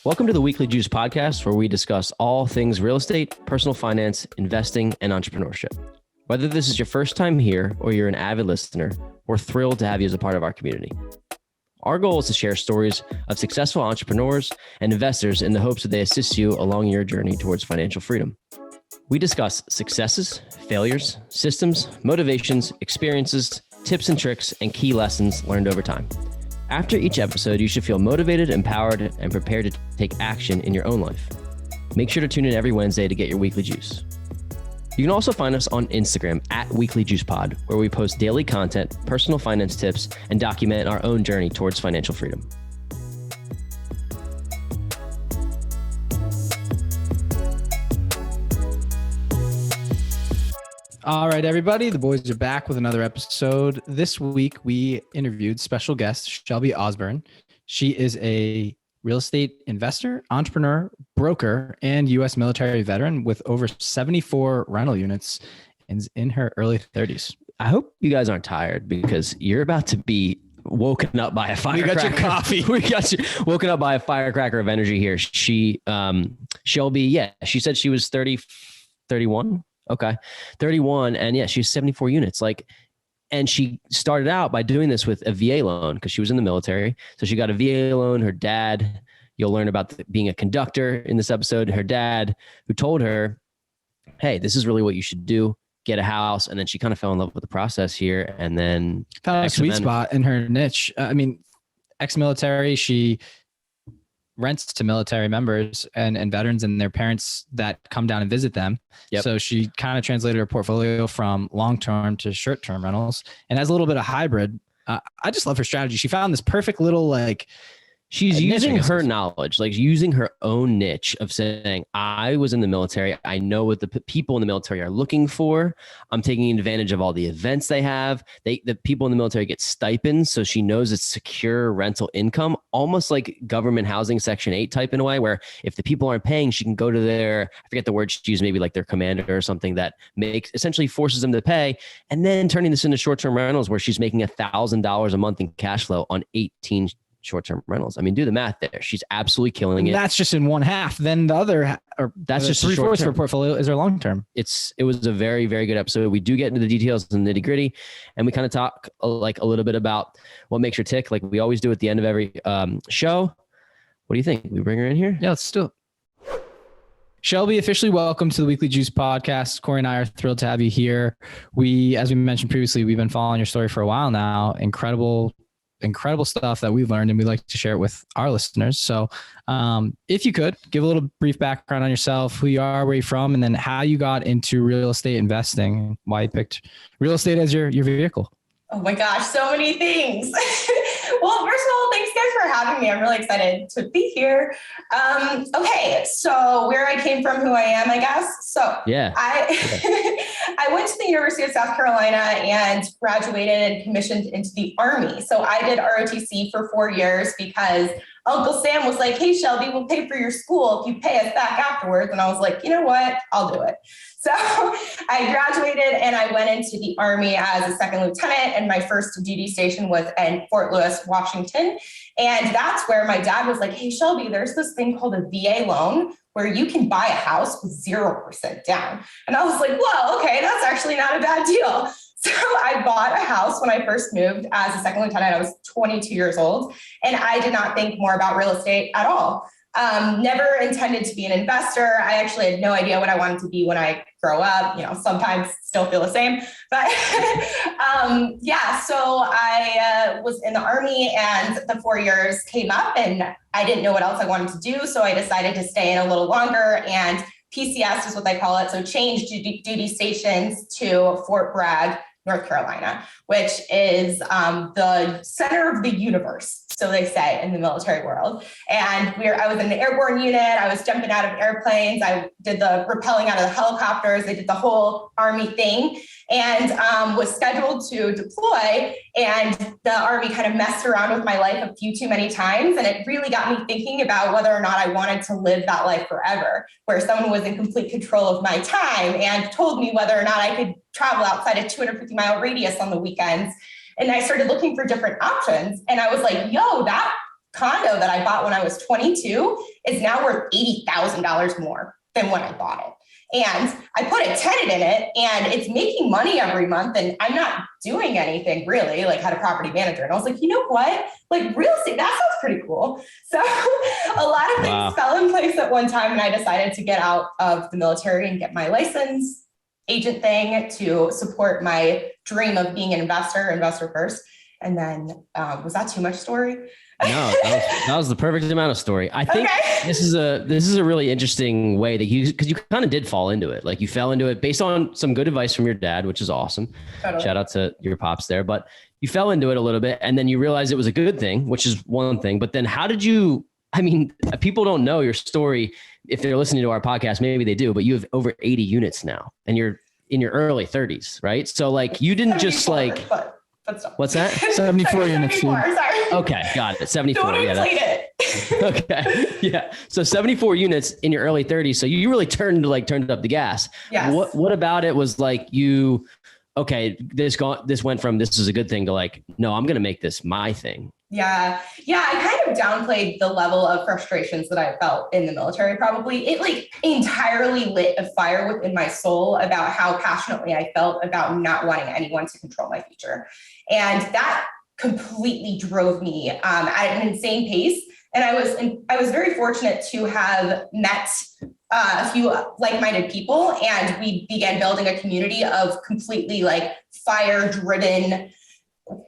Welcome to the Weekly Juice podcast, where we discuss all things real estate, personal finance, investing, and entrepreneurship. Whether this is your first time here or you're an avid listener, we're thrilled to have you as a part of our community. Our goal is to share stories of successful entrepreneurs and investors in the hopes that they assist you along your journey towards financial freedom. We discuss successes, failures, systems, motivations, experiences, tips and tricks, and key lessons learned over time. After each episode, you should feel motivated, empowered, and prepared to take action in your own life. Make sure to tune in every Wednesday to get your weekly juice. You can also find us on Instagram at Weekly Juice Pod, where we post daily content, personal finance tips, and document our own journey towards financial freedom. All right, everybody, the boys are back with another episode. This week, we interviewed special guest Shelby Osborne. She is a real estate investor, entrepreneur, broker, and U.S. military veteran with over 74 rental units and is in her early 30s. I hope you guys aren't tired because you're about to be woken up by a firecracker. We got your coffee. We got you woken up by a firecracker of energy here. She, Shelby, she said she was 31. Okay. 31. And yeah, she's 74 units. And she started out by doing this with a VA loan because she was in the military. So she got a VA loan. Her dad, you'll learn about being a conductor in this episode. Her dad, who told her, hey, this is really what you should do. Get a house. And then she kind of fell in love with the process here. And then found a sweet spot in her niche. Ex-military, she rents to military members and veterans and their parents that come down and visit them. Yep. So she kind of translated her portfolio from long-term to short-term rentals and has a little bit of hybrid. I just love her strategy. She found this perfect little she's using her knowledge, using her own niche of saying, I was in the military. I know what the people in the military are looking for. I'm taking advantage of all the events they have. The people in the military get stipends. So she knows it's secure rental income, almost like government housing Section 8 type in a way, where if the people aren't paying, she can go to I forget the word she used, maybe like their commander or something that essentially forces them to pay. And then turning this into short-term rentals where she's making $1,000 a month in cash flow on 18 short-term rentals. I mean, do the math there. She's absolutely killing it. That's just in one half. Then the other, that's just 3/4 of her portfolio is her long-term. It was a very, very good episode. We do get into the details and nitty gritty, and we kind of talk a little bit about what makes her tick, like we always do at the end of every show. What do you think? We bring her in here? Yeah, let's do it. Shelby, officially welcome to the Weekly Juice podcast. Corey and I are thrilled to have you here. As we mentioned previously, we've been following your story for a while now. Incredible stuff that we've learned, and we'd like to share it with our listeners. So if you could give a little brief background on yourself, who you are, where you're from, and then how you got into real estate investing, why you picked real estate as your vehicle. Oh my gosh, so many things. Well, first of all, thanks guys for having me. I'm really excited to be here. Okay, so where I came from, who I am, I guess. So yeah, I went to the University of South Carolina and graduated and commissioned into the Army. So I did ROTC for 4 years because Uncle Sam was like, hey, Shelby, we'll pay for your school if you pay us back afterwards. And I was like, you know what? I'll do it. So I graduated and I went into the Army as a second lieutenant, and my first duty station was in Fort Lewis, Washington. And that's where my dad was like, hey, Shelby, there's this thing called a VA loan where you can buy a house with 0% down. And I was like, whoa, okay, that's actually not a bad deal. So I bought a house when I first moved as a second lieutenant. I was 22 years old, and I did not think more about real estate at all. Never intended to be an investor. I actually had no idea what I wanted to be when I grow up. Sometimes still feel the same. But so I was in the Army, and the 4 years came up and I didn't know what else I wanted to do. So I decided to stay in a little longer, and PCS is what they call it. So changed duty stations to Fort Bragg, North Carolina, which is the center of the universe, so they say in the military world. And I was in the airborne unit. I was jumping out of airplanes. I did the rappelling out of the helicopters. I did the whole Army thing, and was scheduled to deploy. And the Army kind of messed around with my life a few too many times. And it really got me thinking about whether or not I wanted to live that life forever, where someone was in complete control of my time and told me whether or not I could travel outside a 250-mile radius on the weekends. And I started looking for different options. And I was like, yo, that condo that I bought when I was 22 is now worth $80,000 more than when I bought it. And I put a tenant in it and it's making money every month and I'm not doing anything really, like had a property manager. And I was like, you know what? Like real estate, that sounds pretty cool. So a lot of things fell in place at one time and I decided to get out of the military and get my license agent thing to support my dream of being an investor first. And then was that too much story? No, that was the perfect amount of story. I think this is a really interesting way that because you kind of did fall into it. Like you fell into it based on some good advice from your dad, which is awesome. Totally. Shout out to your pops there, but you fell into it a little bit and then you realized it was a good thing, which is one thing. But then people don't know your story. If they're listening to our podcast, maybe they do, but you have over 80 units now and you're in your early 30s, right? So like you didn't just like, what's that? 74 units. Sorry. Okay, got it. 74. Don't inflate it. Okay. Yeah. So 74 units in your early 30s. So you really turned up the gas. Yes. What about it was like this went from this is a good thing to like, no, I'm going to make this my thing. Yeah. I kind of downplayed the level of frustrations that I felt in the military. Probably it like entirely lit a fire within my soul about how passionately I felt about not wanting anyone to control my future. And that completely drove me at an insane pace. And I was very fortunate to have met a few like-minded people, and we began building a community of completely like fire-driven.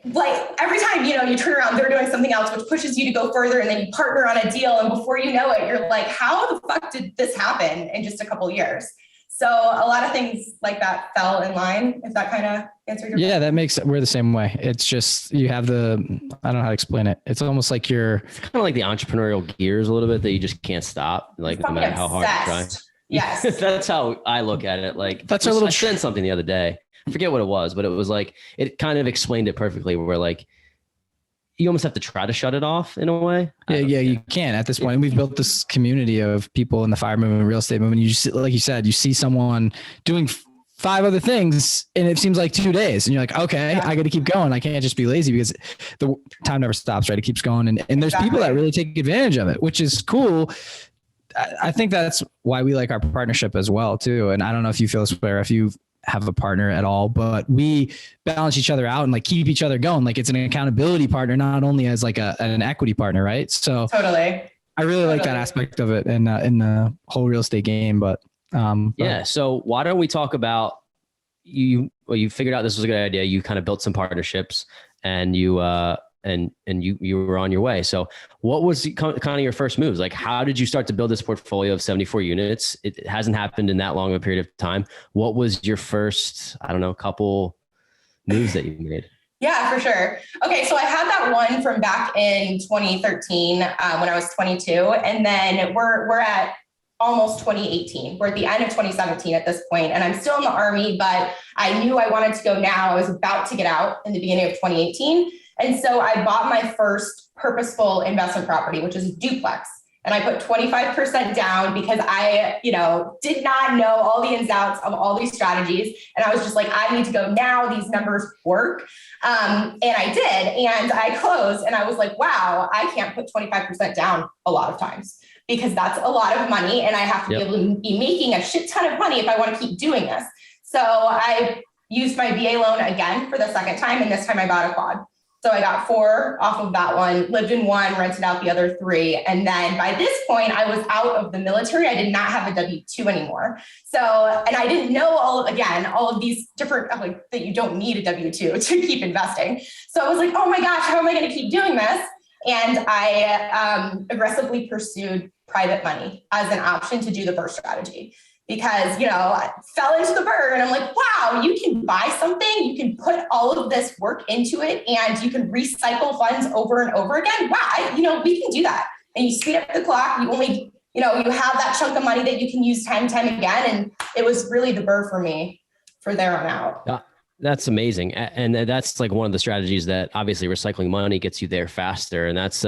Like every time, you turn around, they're doing something else, which pushes you to go further. And then you partner on a deal. And before you know it, you're like, how the fuck did this happen in just a couple of years? So a lot of things like that fell in line, if that kind of answered your question. We're the same way. It's just, you have I don't know how to explain it. It's almost like it's kind of like the entrepreneurial gears a little bit that you just can't stop. Like no matter how hard you try. Yes. That's how I look at it. Like that's a little I said something the other day. I forget what it was, but it was like, it kind of explained it perfectly where like, you almost have to try to shut it off in a way. Yeah, you can at this point. And we've built this community of people in the fire movement, real estate movement. You just, like you said, you see someone doing 5 other things and it seems like 2 days and you're like, okay, I got to keep going. I can't just be lazy because the time never stops, right? It keeps going. And there's people that really take advantage of it, which is cool. I think that's why we like our partnership as well too. And I don't know if you feel this way or if you have a partner at all, but we balance each other out and like keep each other going. Like it's an accountability partner, not only as like an equity partner. Right. So totally. I really like that aspect of it in the whole real estate game, but yeah. So why don't we talk about you figured out this was a good idea. You kind of built some partnerships and you were on your way. So what was kind of your first moves? Like, how did you start to build this portfolio of 74 units? It hasn't happened in that long of a period of time. What was your first, couple moves that you made? Yeah, for sure. Okay. So I had that one from back in 2013 when I was 22. And then we're at almost 2018. We're at the end of 2017 at this point, and I'm still in the Army, but I knew I wanted to go now. I was about to get out in the beginning of 2018. And so I bought my first purposeful investment property, which is a duplex. And I put 25% down because I, did not know all the ins and outs of all these strategies. And I was just like, I need to go now. These numbers work. And I did. And I closed and I was like, wow, I can't put 25% down a lot of times because that's a lot of money. And I have to be able to be making a shit ton of money if I want to keep doing this. So I used my VA loan again for the second time. And this time I bought a quad. So I got 4 off of that one, lived in one, rented out the other 3. And then by this point, I was out of the military. I did not have a W-2 anymore. So, and I didn't know all of these different, that you don't need a W-2 to keep investing. So I was like, oh my gosh, how am I going to keep doing this? And I aggressively pursued private money as an option to do the first strategy. Because, I fell into the bird and I'm like, wow, you can buy something, you can put all of this work into it and you can recycle funds over and over again. Wow, we can do that. And you speed up the clock. You only, you have that chunk of money that you can use time and time again. And it was really the bird for me for there on out. That's amazing. And that's like one of the strategies that obviously recycling money gets you there faster. And that's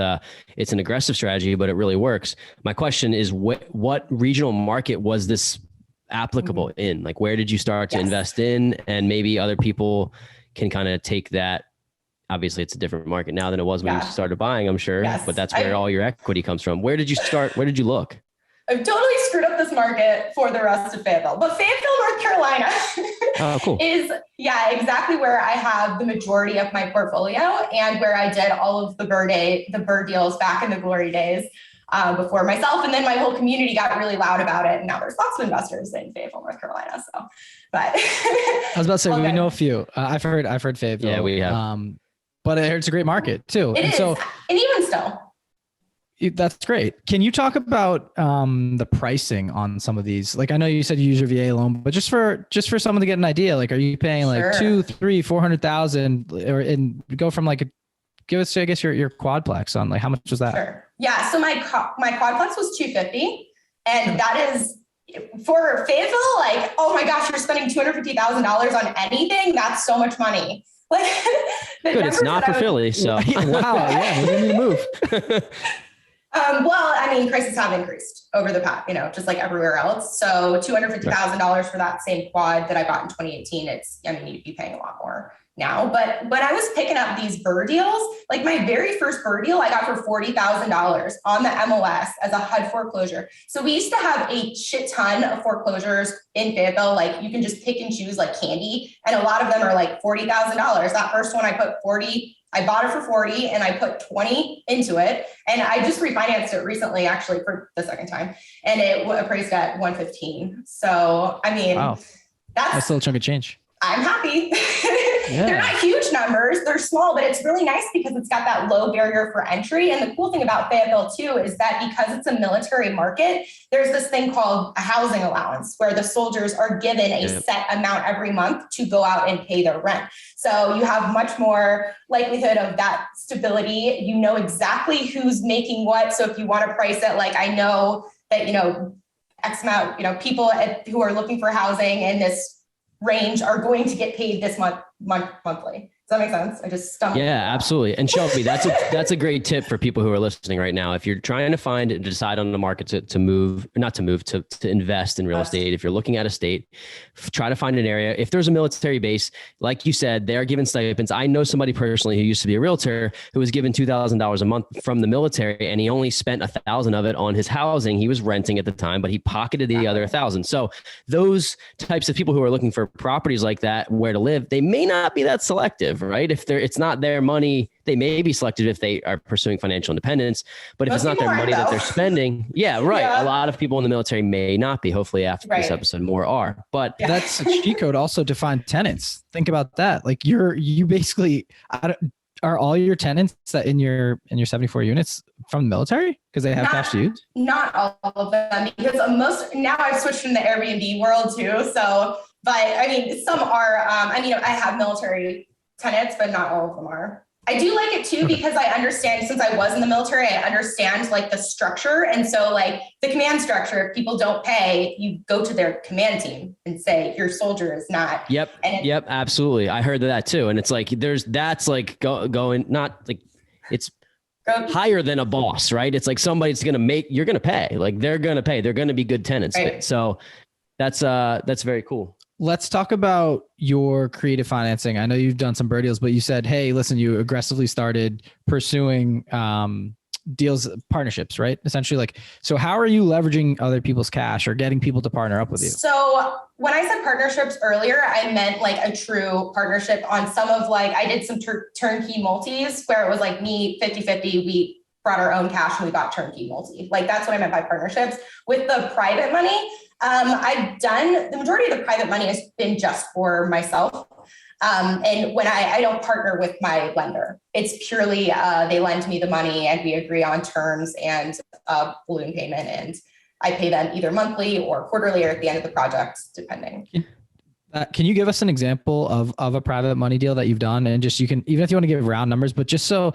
it's an aggressive strategy, but it really works. My question is what regional market was this applicable in? Like, where did you start to invest in? And maybe other people can kind of take that obviously it's a different market now than it was when you Yeah. started buying, I'm sure, Yes. but that's where all your equity comes from. Where did you start? Where did you look? I've totally screwed up this market for the rest of Fayetteville, but Fayetteville, North Carolina Oh, cool. is, exactly where I have the majority of my portfolio and where I did all of the bird deals back in the glory days before myself. And then my whole community got really loud about it. And now there's lots of investors in Fayetteville, North Carolina. So, but I was about to say, we know a few. I've heard Fayetteville. Yeah, we have. But I heard it's a great market too. it is. So And even still. that's great. Can you talk about the pricing on some of these? Like, I know you said you use your VA loan, but just for someone to get an idea, like, are you paying like Sure. 2, 3, 400,000, or go from like give us, I guess, your quadplex on, like, how much was that? Sure. Yeah. So my quadplex was 250, and that is for Fayetteville. Like, oh my gosh, you're spending $250,000 on anything. That's so much money. Like, Good. It's not for Philly. So Wow. Yeah. We need to move. Well, I mean, prices have increased over the past, just like everywhere else. So $250,000 for that same quad that I bought in 2018, you'd be paying a lot more now. But when I was picking up these bird deals, like my very first bird deal, I got for $40,000 on the MLS as a HUD foreclosure. So we used to have a shit ton of foreclosures in Fayetteville. Like, you can just pick and choose like candy. And a lot of them are like $40,000. That first one I put 40, I bought it for 40 and I put 20 into it. And I just refinanced it recently, actually, for the second time. And it appraised at 115. So, I mean, Wow. That's still a chunk of change. I'm happy. Yeah. They're not huge numbers. They're small, but it's really nice because it's got that low barrier for entry. And the cool thing about Fayetteville too is that because it's a military market, there's this thing called a housing allowance where the soldiers are given a set amount every month to go out and pay their rent. So you have much more likelihood of that stability. You know exactly who's making what. So if you want to price it, like, I know that, X amount, people who are looking for housing in this range are going to get paid this monthly. Does that make sense? I just stumbled. Yeah, absolutely. And Shelby, that's a great tip for people who are listening right now. If you're trying to find and decide on the market to invest in real estate, if you're looking at a state, try to find an area. If there's a military base, like you said, they are given stipends. I know somebody personally who used to be a realtor who was given $2,000 a month from the military, and he only spent $1,000 of it on his housing. He was renting at the time, but he pocketed the other $1,000. So those types of people who are looking for properties like that, where to live, they may not be that selective, right? If it's not their money, they may be selected if they are pursuing financial independence. But if it's not their money that they're spending, a lot of people in the military may not be. Hopefully after this episode, more are. But that's a cheat code also to find tenants. Think about that. Like, you basically, are all your tenants that in your 74 units from the military because they have cash to use? Not all of them, because now I've switched from the Airbnb world too. So, but I mean, some are. I have military tenants, but not all of them are. I do like it too, because I understand, since I was in the military, I understand like the structure. And so like the command structure, if people don't pay, you go to their command team and say, your soldier is not. Yep. Absolutely. I heard that too. And it's like, that's like going, not like it's higher than a boss, right? It's like somebody's going to you're going to pay, like they're going to pay, they're going to be good tenants. Right. So that's very cool. Let's talk about your creative financing. I know you've done some bird deals, but you said, hey, listen, you aggressively started pursuing deals, partnerships, right? Essentially, like, so how are you leveraging other people's cash or getting people to partner up with you? So when I said partnerships earlier, I meant like a true partnership on some of I did some turnkey multis where it was like me 50-50, we brought our own cash and we got turnkey multi. Like, that's what I meant by partnerships. With the private money, I've done the majority of the private money has been just for myself. And when I don't partner with my lender, it's purely they lend me the money and we agree on terms and balloon payment, and I pay them either monthly or quarterly or at the end of the project, depending. Can you give us an example of a private money deal that you've done? And just, you can, even if you want to give round numbers, but just so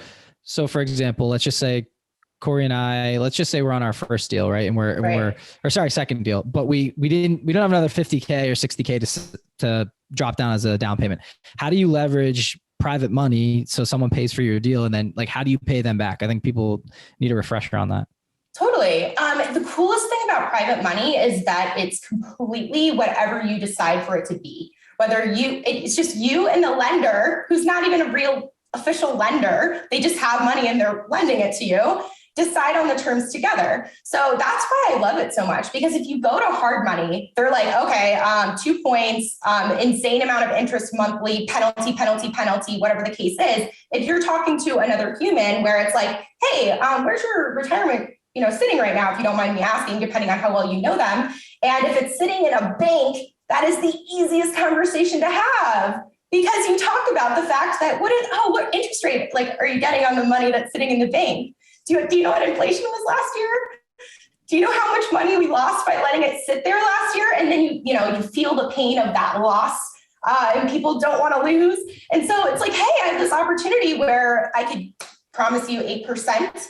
for example, let's just say Corey and I, let's just say we're on our first deal, right? And second deal, but we don't have another 50K or 60K to drop down as a down payment. How do you leverage private money so someone pays for your deal, and then like, how do you pay them back? I think people need a refresher on that. Totally. The coolest thing about private money is that it's completely whatever you decide for it to be. Whether it's just you and the lender, who's not even a real official lender. They just have money and they're lending it to you. Decide on the terms together. So that's why I love it so much, because if you go to hard money, they're like, okay, 2 points, insane amount of interest monthly, penalty, whatever the case is. If you're talking to another human where it's like, hey, where's your retirement, sitting right now, if you don't mind me asking, depending on how well you know them. And if it's sitting in a bank, that is the easiest conversation to have, because you talk about the fact that what interest rate are you getting on the money that's sitting in the bank? Do you know what inflation was last year? Do you know how much money we lost by letting it sit there last year? And then you feel the pain of that loss, and people don't want to lose. And so it's like, hey, I have this opportunity where I could promise you 8%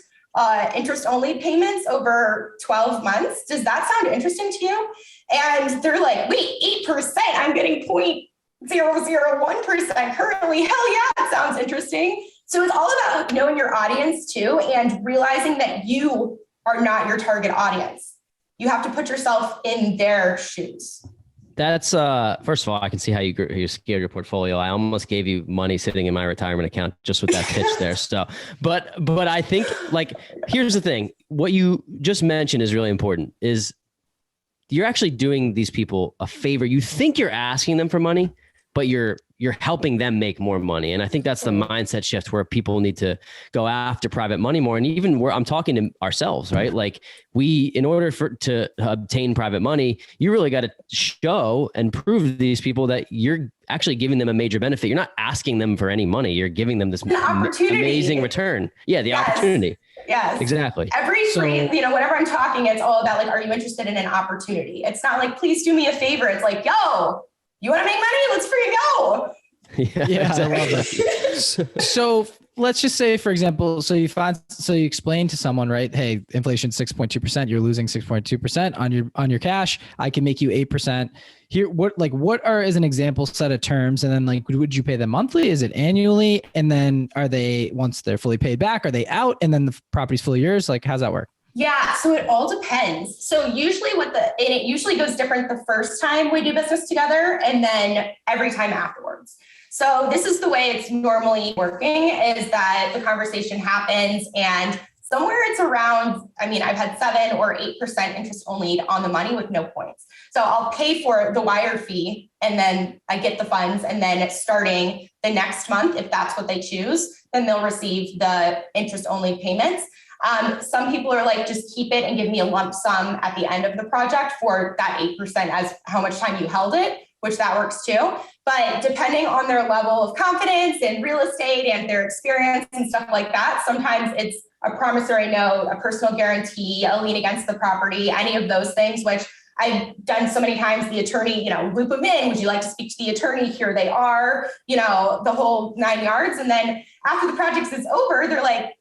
interest only payments over 12 months. Does that sound interesting to you? And they're like, wait, 8%? I'm getting 0.001% currently. Hell yeah, that sounds interesting. So it's all about knowing your audience too, and realizing that you are not your target audience. You have to put yourself in their shoes. That's first of all, I can see how you scaled your portfolio. I almost gave you money sitting in my retirement account just with that pitch there. So, but I think here's the thing. What you just mentioned is really important. Is you're actually doing these people a favor. You think you're asking them for money, but you're helping them make more money. And I think that's the mindset shift where people need to go after private money more. And even where I'm talking to ourselves, right? Like in order to obtain private money, you really got to show and prove to these people that you're actually giving them a major benefit. You're not asking them for any money. You're giving them this amazing return. Yeah. The opportunity. Yes. Exactly. Whenever I'm talking, it's all about are you interested in an opportunity? It's not like, please do me a favor. It's like, yo, you want to make money? Let's freaking go. Yeah, exactly. I love that. So let's just say, for example, so you explain to someone, right? Hey, inflation 6.2%. You're losing 6.2% on your cash. I can make you 8%. Here, what are as an example set of terms? And then would you pay them monthly? Is it annually? And then once they're fully paid back, are they out? And then the property's fully yours? How's that work? Yeah, so it all depends. So usually it usually goes different the first time we do business together, and then every time afterwards. So this is the way it's normally working, is that the conversation happens and somewhere it's around, I've had 7 or 8% interest only on the money with no points. So I'll pay for the wire fee and then I get the funds, and then starting the next month, if that's what they choose, then they'll receive the interest only payments. Some people are like, just keep it and give me a lump sum at the end of the project for that 8% as how much time you held it, which that works too. But depending on their level of confidence in real estate and their experience and stuff like that, sometimes it's a promissory note, a personal guarantee, a lien against the property, any of those things, which I've done so many times. The attorney, loop them in. Would you like to speak to the attorney? Here they are, the whole 9 yards. And then after the project is over, they're like,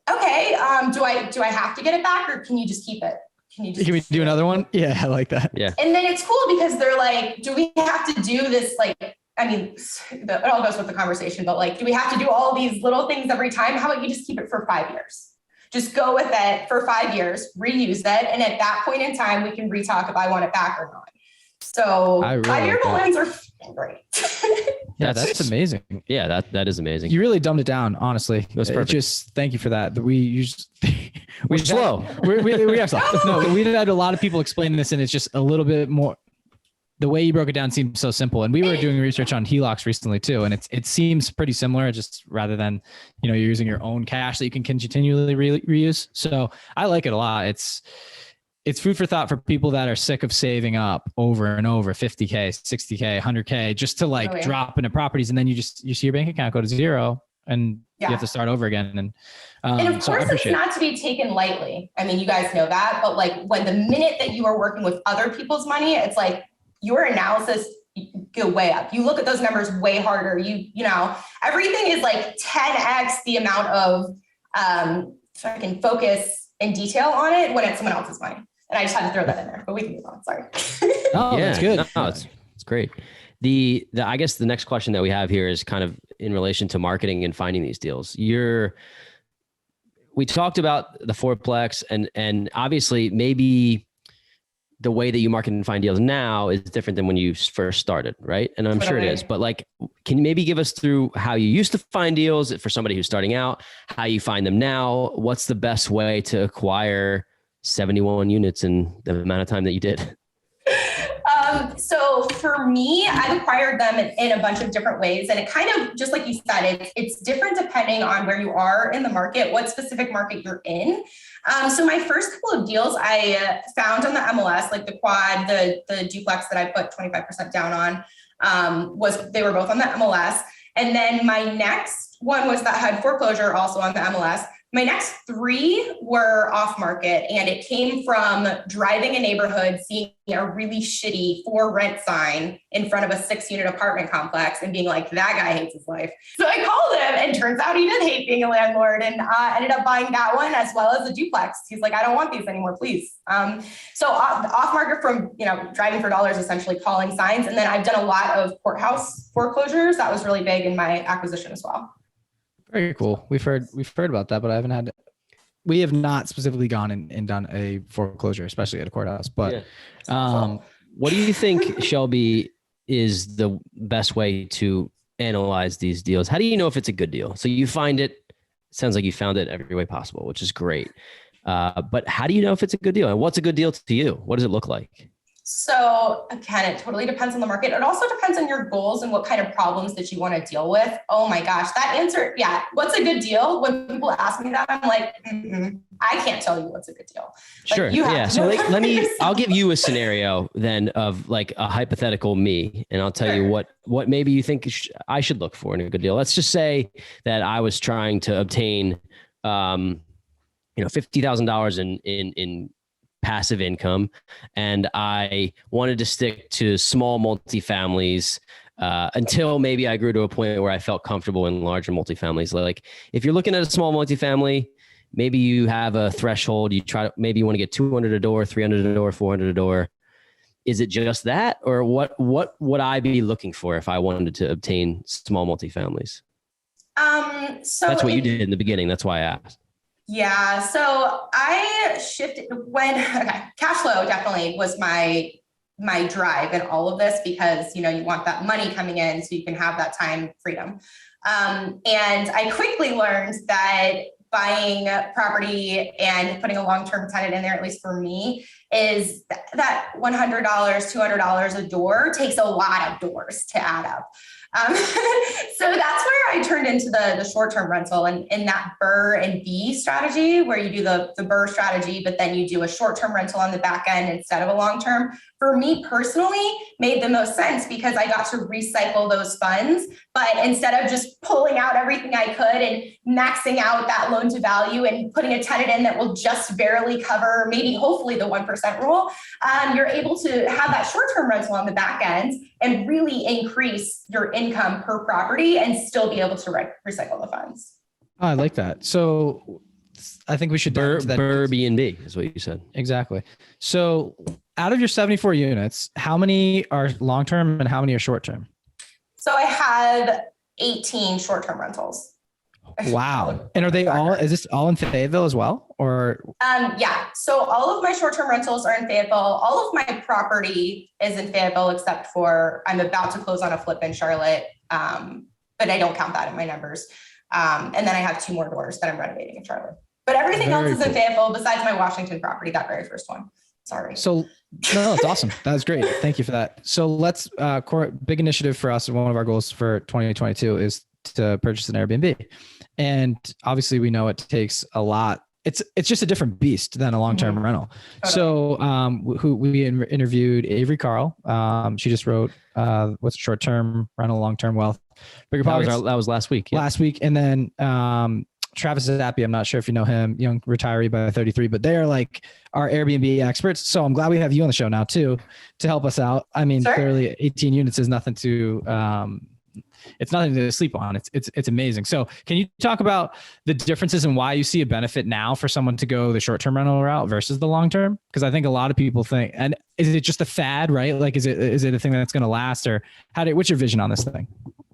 okay, do I have to get it back, or can you just keep it? Can we do another one? Yeah, I like that. Yeah. And then it's cool because they're like, do we have to do this? It all goes with the conversation, but do we have to do all these little things every time? How about you just keep it for 5 years? Just go with it for 5 years, reuse it. And at that point in time, we can retalk if I want it back or not. So really 5-year balloons are great. Yeah, that's amazing. Yeah, that is amazing. You really dumbed it down, honestly. That's perfect. Just thank you for that. We're slow. We have slow. No, we've had a lot of people explaining this, and it's just a little bit more. The way you broke it down seems so simple. And we were doing research on HELOCs recently too, and it seems pretty similar. Just rather than you're using your own cash that you can continually reuse. So I like it a lot. It's food for thought for people that are sick of saving up over and over 50K, 60K, 100K just to drop into properties. And then you see your bank account go to zero and you have to start over again. And of course, it's not to be taken lightly. You guys know that, but when the minute that you are working with other people's money, it's your analysis go way up. You look at those numbers way harder. Everything is 10x the amount of fucking focus and detail on it when it's someone else's money. And I just had to throw that in there, but we can move on. Sorry. Oh, yeah, that's good. No, it's great. I guess the next question that we have here is kind of in relation to marketing and finding these deals. We talked about the fourplex and obviously maybe the way that you market and find deals now is different than when you first started, right? And I'm sure it is, but like, can you maybe give us through how you used to find deals for somebody who's starting out, how you find them now? What's the best way to acquire 71 units in the amount of time that you did? So for me, I've acquired them in a bunch of different ways. And it kind of, just like you said, it's different depending on where you are in the market, what specific market you're in. So my first couple of deals I found on the MLS, like the quad, the duplex that I put 25% down on, they were both on the MLS. And then my next one was that had foreclosure also on the MLS. My next three were off market, and it came from driving a neighborhood, seeing a really shitty for rent sign in front of a 6-unit apartment complex and being like, that guy hates his life. So I called him, and turns out he did hate being a landlord, and ended up buying that one as well as the duplex. He's like, I don't want these anymore, please. So off market from, driving for dollars, essentially calling signs. And then I've done a lot of courthouse foreclosures. That was really big in my acquisition as well. Very cool. We've heard about that, but we have not specifically gone and done a foreclosure, especially at a courthouse. But what do you think, Shelby, is the best way to analyze these deals? How do you know if it's a good deal? So you find it, sounds like you found it every way possible, which is great. But how do you know if it's a good deal? And what's a good deal to you? What does it look like? So again, it totally depends on the market. It also depends on your goals and what kind of problems that you want to deal with. Oh my gosh, that answer. Yeah. What's a good deal? When people ask me that, I'm like, I can't tell you what's a good deal. Like, sure. Yeah. So I'll give you a scenario then of like a hypothetical me, and I'll tell you what maybe you think I should look for in a good deal. Let's just say that I was trying to obtain, $50,000 in passive income, and I wanted to stick to small multifamilies until maybe I grew to a point where I felt comfortable in larger multifamilies. Like if you're looking at a small multifamily, maybe you have a threshold. Maybe you want to get 200 a door, 300 a door, 400 a door. Is it just that, or what would I be looking for if I wanted to obtain small multifamilies? So that's what you did in the beginning. That's why I asked. Yeah. So I shifted cash flow definitely was my drive in all of this, because, you want that money coming in so you can have that time freedom. And I quickly learned that buying property and putting a long-term tenant in there, at least for me, is that $100, $200 a door takes a lot of doors to add up. So that's where I turned into the short-term rental and in that BRRRR and B strategy, where you do the BRRRR strategy, but then you do a short-term rental on the back end instead of a long-term. For me personally, made the most sense because I got to recycle those funds, but instead of just pulling out everything I could and maxing out that loan to value and putting a tenant in that will just barely cover, maybe hopefully the 1% rule, you're able to have that short-term rental on the back end and really increase your income per property and still be able to recycle the funds. Oh, I like that. So I think we should BRRRR B&B is what you said. Exactly. So out of your 74 units, how many are long-term and how many are short-term? So I have 18 short-term rentals. Wow. And is this all in Fayetteville as well? Or yeah. So all of my short-term rentals are in Fayetteville. All of my property is in Fayetteville, except for I'm about to close on a flip in Charlotte. But I don't count that in my numbers. And then I have 2 more doors that I'm renovating in Charlotte. But everything else is in Fayetteville besides my Washington property, that very first one. Sorry. So no, it's awesome. That was great. Thank you for that. So let's big initiative for us. One of our goals for 2022 is to purchase an Airbnb. And obviously we know it takes a lot. It's just a different beast than a long-term rental. So we interviewed Avery Carl. She just wrote what's short-term rental, long-term wealth. Bigger Pockets. That was last week. Yeah. Last week. And then Travis Zappi, I'm not sure if you know him, young retiree by 33, but they are like our Airbnb experts. So I'm glad we have you on the show now too, to help us out. I mean, clearly 18 units is nothing to, it's nothing to sleep on. It's amazing. So can you talk about the differences and why you see a benefit now for someone to go the short-term rental route versus the long-term? Because I think a lot of people think, and is it just a fad, right? Like, is it a thing that's going to last, or what's your vision on this thing?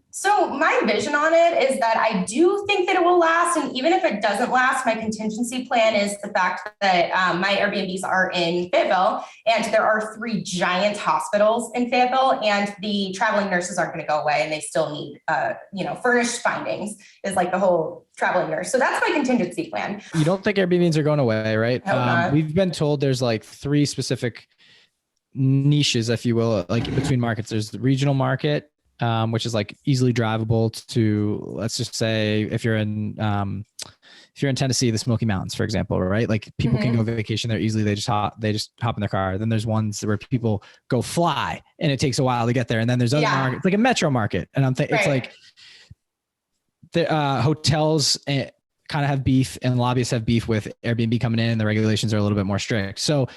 So my vision on it is that I do think that it will last. And even if it doesn't last, my contingency plan is the fact that my Airbnbs are in Fayetteville, and there are 3 giant hospitals in Fayetteville, and the traveling nurses aren't going to go away, and they still need, furnished findings is like the whole traveling nurse. So that's my contingency plan. You don't think Airbnbs are going away, right? Hope not. We've been told there's like 3 specific niches, if you will, like between markets. There's the regional market, which is like easily drivable to, let's just say if you're in Tennessee, the Smoky Mountains, for example, right? Like people can go vacation there easily. They just hop in their car. Then there's ones where people go fly and it takes a while to get there. And then there's other markets, like a metro market. And it's like the hotels kind of have beef and lobbyists have beef with Airbnb coming in, and the regulations are a little bit more strict. So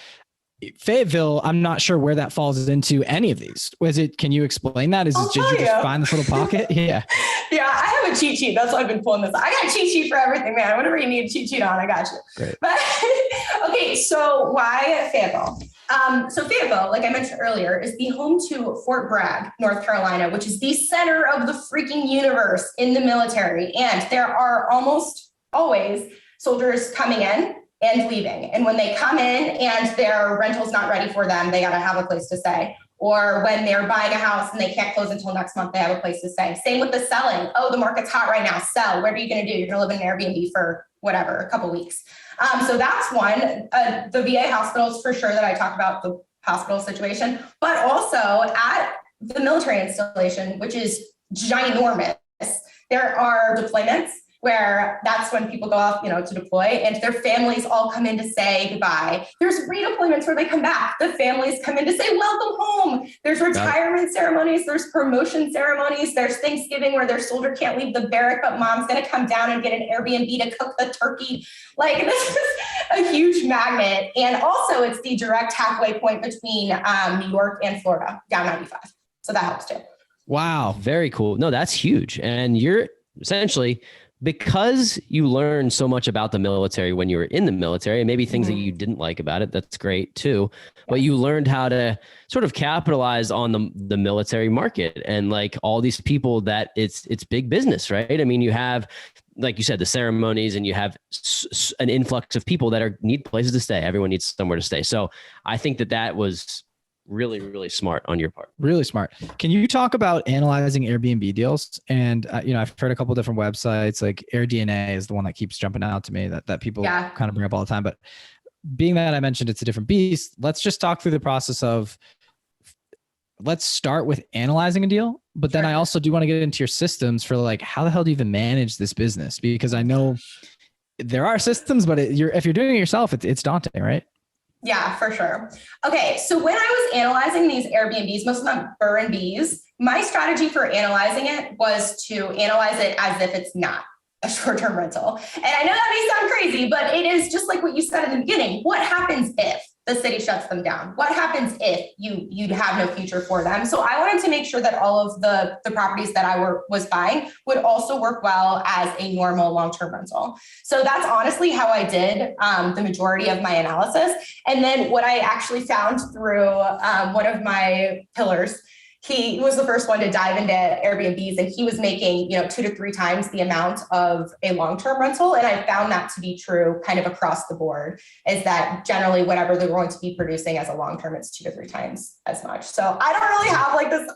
Fayetteville, I'm not sure where that falls into any of these. Can you explain that? Did you just find this little pocket? Yeah. Yeah, I have a cheat sheet. That's why I've been pulling this. I got a cheat sheet for everything, man. Whatever you need a cheat sheet on, I got you. Great. But okay, so why Fayetteville? So Fayetteville, like I mentioned earlier, is the home to Fort Bragg, North Carolina, which is the center of the freaking universe in the military. And there are almost always soldiers coming in and leaving. And when they come in and their rental's not ready for them, they got to have a place to stay. Or when they're buying a house and they can't close until next month, they have a place to stay. Same with the selling. Oh, the market's hot right now. Sell. What are you going to do? You're going to live in an Airbnb for whatever, a couple weeks. So that's one. The VA hospitals, for sure, that I talked about, the hospital situation, but also at the military installation, which is ginormous. There are deployments where that's when people go off, to deploy, and their families all come in to say goodbye. There's redeployments where they come back. The families come in to say, welcome home. There's retirement ceremonies. There's promotion ceremonies. There's Thanksgiving where their soldier can't leave the barrack, but mom's going to come down and get an Airbnb to cook the turkey. Like, this is a huge magnet. And also it's the direct halfway point between New York and Florida, down 95. So that helps too. Wow. Very cool. No, that's huge. And you're essentially, because you learned so much about the military when you were in the military, and maybe things that you didn't like about it, that's great too. But you learned how to sort of capitalize on the military market and like all these people that it's big business, right? I mean, you have, like you said, the ceremonies, and you have an influx of people that need places to stay. Everyone needs somewhere to stay. So I think that was really, really smart on your part. Really smart. Can you talk about analyzing Airbnb deals? And, I've heard a couple different websites, like AirDNA is the one that keeps jumping out to me that people kind of bring up all the time. But being that I mentioned it's a different beast, let's just talk through the process of, let's start with analyzing a deal. But then I also do want to get into your systems for like, how the hell do you even manage this business? Because I know there are systems, but if you're doing it yourself, it's daunting, right? Yeah, for sure. Okay. So when I was analyzing these Airbnbs, most of them burn Bs, my strategy for analyzing it was to analyze it as if it's not a short-term rental. And I know that may sound crazy, but it is just like what you said in the beginning. What happens if the city shuts them down? What happens if you have no future for them? So I wanted to make sure that all of the properties that I was buying would also work well as a normal long-term rental. So that's honestly how I did the majority of my analysis. And then what I actually found through one of my pillars, he was the first one to dive into Airbnbs, and he was making, 2 to 3 times the amount of a long-term rental. And I found that to be true kind of across the board, is that generally whatever they're going to be producing as a long-term, it's 2 to 3 times as much. So I don't really have like this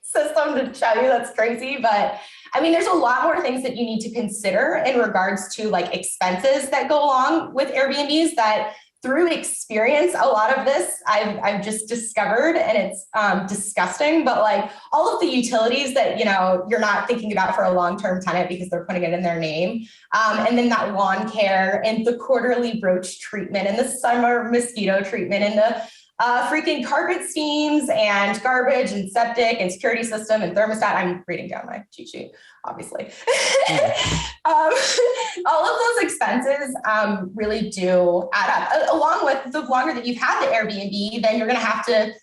system to show you that's crazy, but I mean, there's a lot more things that you need to consider in regards to like expenses that go along with Airbnbs that, through experience, a lot of this I've just discovered, and it's disgusting, but like all of the utilities that, you're not thinking about for a long-term tenant because they're putting it in their name. And then that lawn care and the quarterly roach treatment and the summer mosquito treatment and the freaking carpet steams and garbage and septic and security system and thermostat. I'm reading down my cheat sheet, obviously. All of those expenses really do add up. Along with the longer that you've had the Airbnb, then you're going to have to,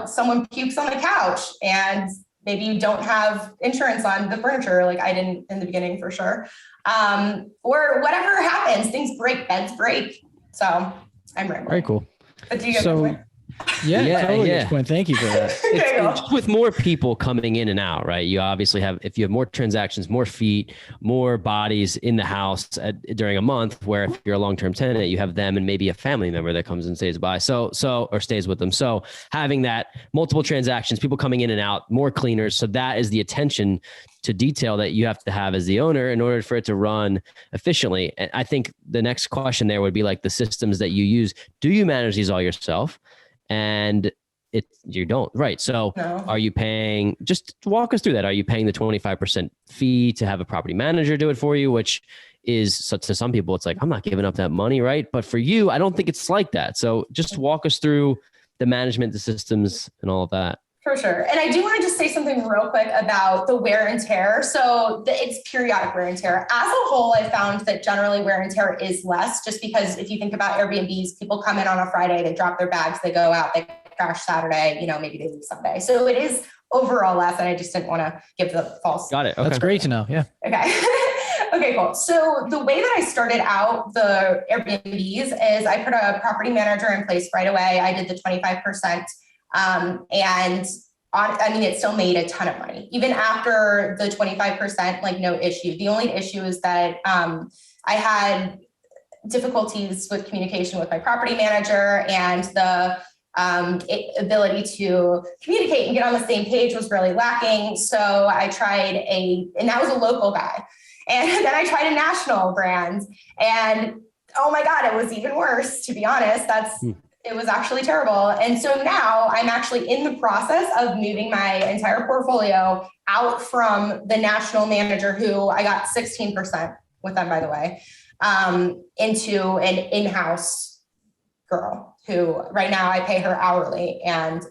someone pukes on the couch and maybe you don't have insurance on the furniture, like I didn't in the beginning for sure. Or whatever happens, things break, beds break. So I'm rambling. Very cool. But do you get my point? Totally good point. Thank you for that. It's with more people coming in and out, right? You obviously have, if you have more transactions, more feet, more bodies in the house during a month, where if you're a long-term tenant, you have them and maybe a family member that comes and stays by. Or stays with them. So having that multiple transactions, people coming in and out, more cleaners. So that is the attention to detail that you have to have as the owner in order for it to run efficiently. And I think the next question there would be like the systems that you use. Do you manage these all yourself? And you don't, right? So Are you paying, just walk us through that. Are you paying the 25% fee to have a property manager do it for you, which is, so to some people, it's like, I'm not giving up that money, right? But for you, I don't think it's like that. So just walk us through the management, the systems and all of that. For sure. And I do want to just say something real quick about the wear and tear. So it's periodic wear and tear. As a whole, I found that generally wear and tear is less, just because if you think about Airbnbs, people come in on a Friday, they drop their bags, they go out, they crash Saturday, maybe they leave Sunday. So it is overall less. And I just didn't want to give the false. Got it. Okay. That's great to know. Yeah. Okay. Okay, cool. So the way that I started out the Airbnbs is I put a property manager in place right away. I did the 25%. It still made a ton of money. Even after the 25%, like no issue. The only issue is that I had difficulties with communication with my property manager, and the ability to communicate and get on the same page was really lacking. So I tried and that was a local guy. And then I tried a national brand, and oh my God, it was even worse, to be honest. It was actually terrible. And so now I'm actually in the process of moving my entire portfolio out from the national manager, who I got 16% with them, by the way, into an in-house girl who right now I pay her hourly, and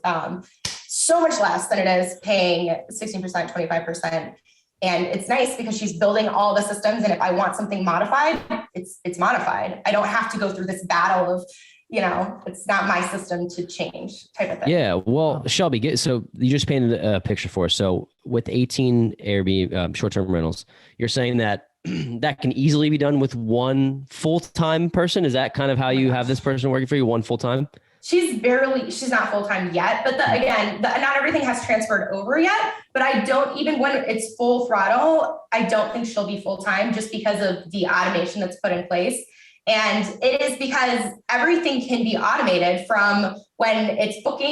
so much less than it is paying 16%, 25%. And it's nice because she's building all the systems. And if I want something modified, it's modified. I don't have to go through this battle of, it's not my system to change type of thing. Yeah. Well, Shelby, so you just painted a picture for us. So with 18 Airbnb short-term rentals, you're saying that that can easily be done with one full-time person. Is that kind of how you have this person working for you, one full-time? She's not full-time yet, but not everything has transferred over yet, but I don't, even when it's full throttle, I don't think she'll be full-time, just because of the automation that's put in place. And it is because everything can be automated, from when it's booked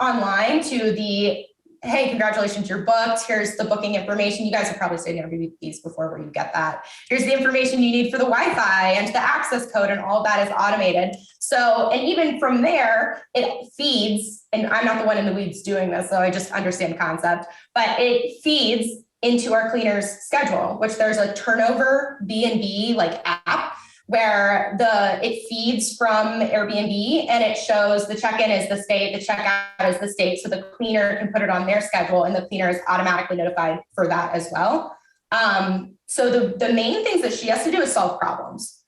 online, to the, hey, congratulations, you're booked. Here's the booking information. You guys have probably seen Airbnbs before where you get that. Here's the information you need for the Wi-Fi and the access code, and all that is automated. So, and even from there, it feeds, and I'm not the one in the weeds doing this, so I just understand concept, but it feeds into our cleaner's schedule, which there's a turnover B&B like app, where it feeds from Airbnb, and it shows the check-in is the state, the checkout is the state. So the cleaner can put it on their schedule, and the cleaner is automatically notified for that as well. So the main things that she has to do is solve problems.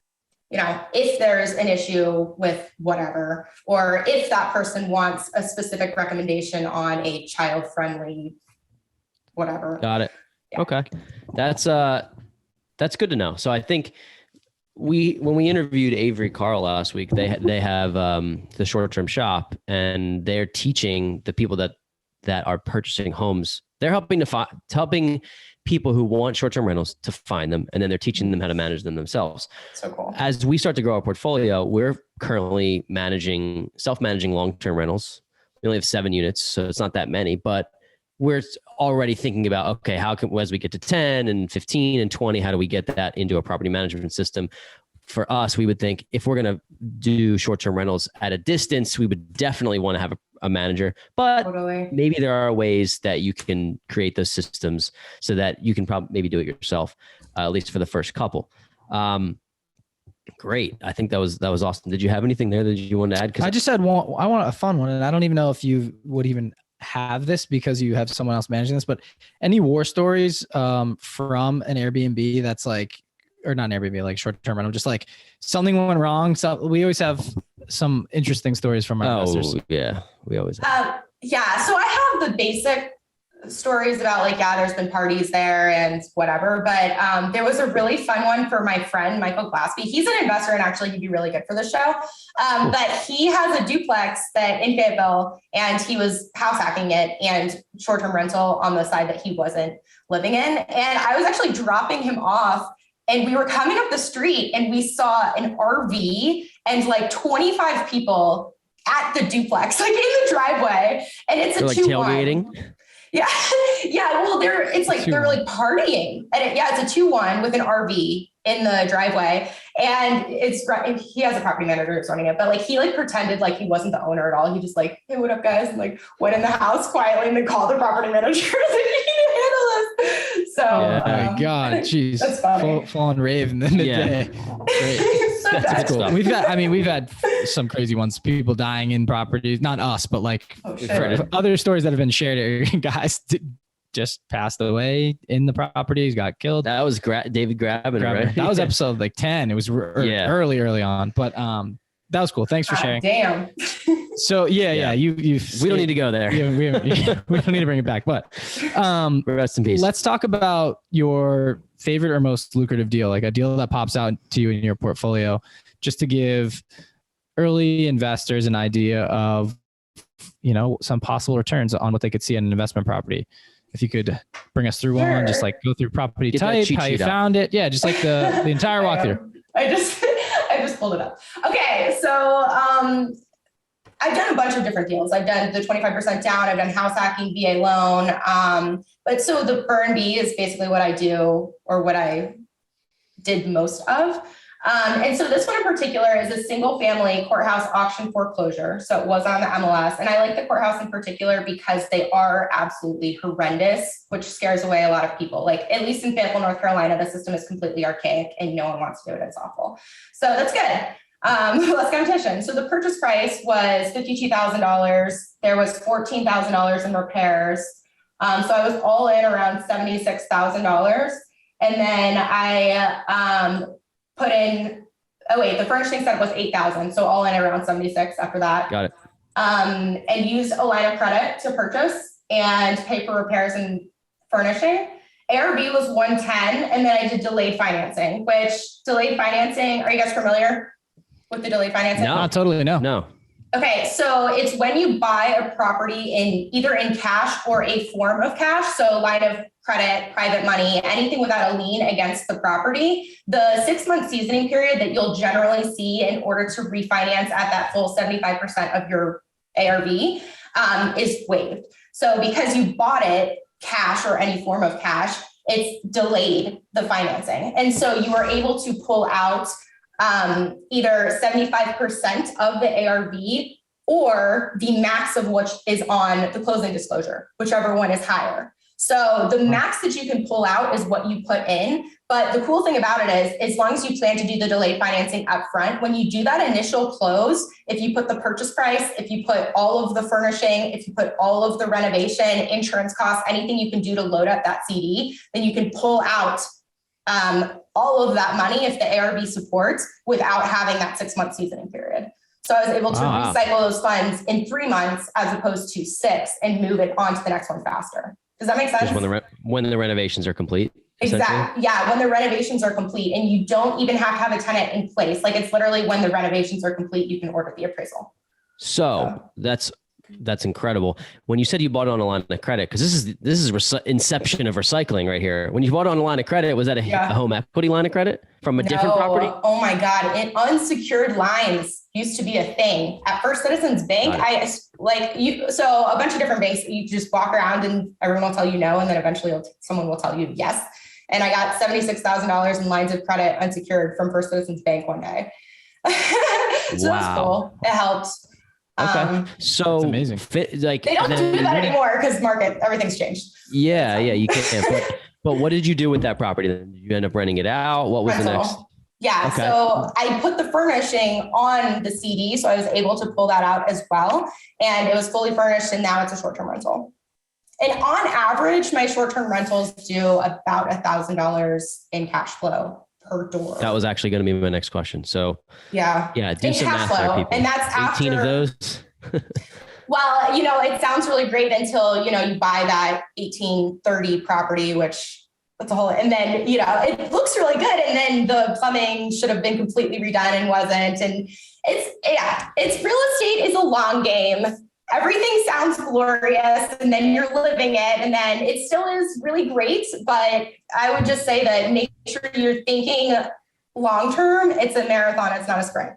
If there's an issue with whatever, or if that person wants a specific recommendation on a child-friendly whatever. Got it. Yeah. Okay. That's good to know. So I think when we interviewed Avery Carl last week, they have the short-term shop, and they're teaching the people that are purchasing homes. They're helping people who want short-term rentals to find them, and then they're teaching them how to manage them themselves. So cool. As we start to grow our portfolio, we're currently self-managing long-term rentals. We only have 7 units, so it's not that many, but we're already thinking about, okay, as we get to 10 and 15 and 20, how do we get that into a property management system? For us, we would think if we're going to do short-term rentals at a distance, we would definitely want to have a manager, but maybe there are ways that you can create those systems so that you can probably maybe do it yourself, at least for the first couple. Great. I think that was awesome. Did you have anything there that you wanted to add? I just had one. I want a fun one, and I don't even know if you would even have this because you have someone else managing this, but any war stories from an Airbnb that's like, or not an Airbnb, like short-term rental, just like something went wrong. So we always have some interesting stories from our investors. Yeah, we always have. So I have the basic stories about like, yeah, there's been parties there and whatever, but there was a really fun one for my friend, Michael Glassby. He's an investor and actually he'd be really good for the show. But he has a duplex that in Fayetteville and he was house hacking it and short-term rental on the side that he wasn't living in. And I was actually dropping him off and we were coming up the street and we saw an RV and like 25 people at the duplex, like in the driveway. And it's They're a like 2-1. tailgating. Yeah. Yeah. Well, they're like partying and it's a 2-1 with an RV in the driveway. And he has a property manager who's running it, but like, he like pretended like he wasn't the owner at all. He just like, hey, what up guys? And like went in the house quietly and then called the property manager. Like, you need to handle this. So, my God, jeez, that's funny. Full on rave in the day. Great. So That's cool. We've had some crazy ones, people dying in properties, not us, but like other stories that have been shared. Guys just passed away in the properties, got killed. That was David Graben, right? That was episode like 10. It was early on, but that was cool. Thanks for sharing. Damn. So yeah. We don't need to go there. We don't need to bring it back, but rest in peace. Let's talk about your favorite or most lucrative deal, like a deal that pops out to you in your portfolio, just to give early investors an idea of, some possible returns on what they could see in an investment property. If you could bring us through one, just like go through property type, how you found it. Yeah. Just like the entire walkthrough. I just pulled it up. Okay. So, I've done a bunch of different deals. I've done the 25% down. I've done house hacking, VA loan. But so the burn B is basically what I do or what I did most of. And so this one in particular is a single family courthouse auction foreclosure. So it was on the MLS. And I like the courthouse in particular because they are absolutely horrendous, which scares away a lot of people. Like at least in Fayetteville, North Carolina, the system is completely archaic and no one wants to do it. It's awful. So that's good. Less competition. So the purchase price was $52,000. There was $14,000 in repairs. So I was all in around $76,000. And then I put in, the furnishing set was $8,000. So all in around 76 after that. Got it. And used a line of credit to purchase and pay for repairs and furnishing. ARV was 110. And then I did delayed financing, are you guys familiar with the delayed financing? No, not totally. No. Okay. So it's when you buy a property either in cash or a form of cash. So line of credit, private money, anything without a lien against the property. The 6-month seasoning period that you'll generally see in order to refinance at that full 75% of your ARV is waived. So because you bought it cash or any form of cash, it's delayed the financing. And so you are able to pull out either 75% of the ARV or the max of which is on the closing disclosure, whichever one is higher. So the max that you can pull out is what you put in. But the cool thing about it is, as long as you plan to do the delayed financing up front, when you do that initial close, if you put the purchase price, if you put all of the furnishing, if you put all of the renovation, insurance costs, anything you can do to load up that CD, then you can pull out all of that money if the ARV supports without having that 6-month seasoning period. So I was able to recycle those funds in 3 months as opposed to 6 and move it on to the next one faster. Does that make sense? Just when the renovations are complete. Exactly. Yeah. When the renovations are complete and you don't even have to have a tenant in place. Like it's literally when the renovations are complete, you can order the appraisal. So that's incredible. When you said you bought it on a line of credit, because this is inception of recycling right here. When you bought it on a line of credit, was that a home equity line of credit from a different property? Oh my God. And unsecured lines used to be a thing at First Citizens Bank. So a bunch of different banks, you just walk around and everyone will tell you no. And then eventually someone will tell you yes. And I got $76,000 in lines of credit unsecured from First Citizens Bank one day. So that's cool. It helps. Okay. So amazing. They don't do that anymore because everything's changed. Yeah, you can't. But what did you do with that property? Did you end up renting it out? What was the next? Yeah. Okay. So I put the furnishing on the CD. So I was able to pull that out as well. And it was fully furnished and now it's a short-term rental. And on average, my short-term rentals do about $1,000 in cash flow per door. That was actually going to be my next question. So yeah, do some math there, people. And that's 18 after of those. Well, it sounds really great until, you buy that 1830 property, which that's a whole, and then, it looks really good. And then the plumbing should have been completely redone and wasn't. And it's real estate is a long game. Everything sounds glorious and then you're living it and then it still is really great. But I would just say that make sure you're thinking long-term. It's a marathon. It's not a sprint.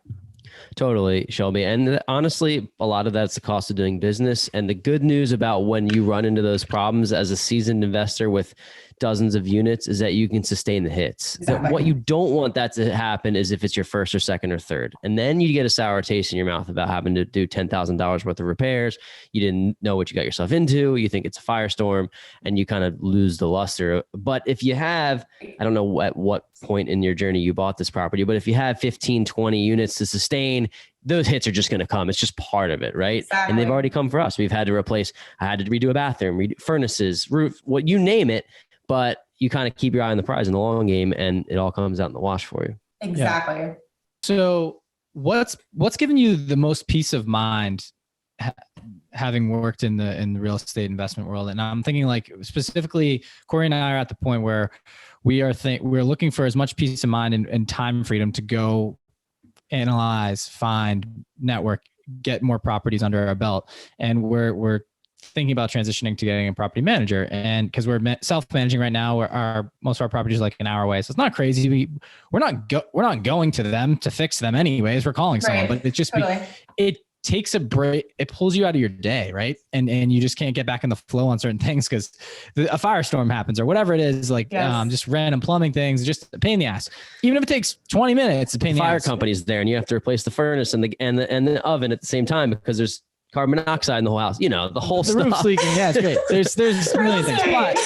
Totally, Shelby. And honestly, a lot of that's the cost of doing business. And the good news about when you run into those problems as a seasoned investor with dozens of units is that you can sustain the hits. Exactly. What you don't want that to happen is if it's your first or second or third. And then you get a sour taste in your mouth about having to do $10,000 worth of repairs. You didn't know what you got yourself into. You think it's a firestorm and you kind of lose the luster. But if you have, I don't know at what point in your journey you bought this property, but if you have 15, 20 units to sustain, those hits are just going to come. It's just part of it, right? Exactly. And they've already come for us. I had to redo a bathroom, redo furnaces, roof, what you name it. But you kind of keep your eye on the prize in the long game and it all comes out in the wash for you. Exactly. Yeah. So what's given you the most peace of mind having worked in the real estate investment world? And I'm thinking like specifically Corey and I are at the point where we're looking for as much peace of mind and time freedom to go analyze, find, network, get more properties under our belt. And we're thinking about transitioning to getting a property manager. And because we're self-managing right now, most of our properties are like an hour away. So it's not crazy. We're not going to them to fix them anyways. We're calling someone, but it's just, totally. It takes a break. It pulls you out of your day. Right. And you just can't get back in the flow on certain things because a firestorm happens or whatever it is, like just random plumbing things, just a pain in the ass. Even if it takes 20 minutes, it's a pain in the ass. Fire company's there and you have to replace the furnace and the oven at the same time because there's carbon monoxide in the whole house, the whole stuff. The roof's leaking. Yeah, it's great. There's a million things, but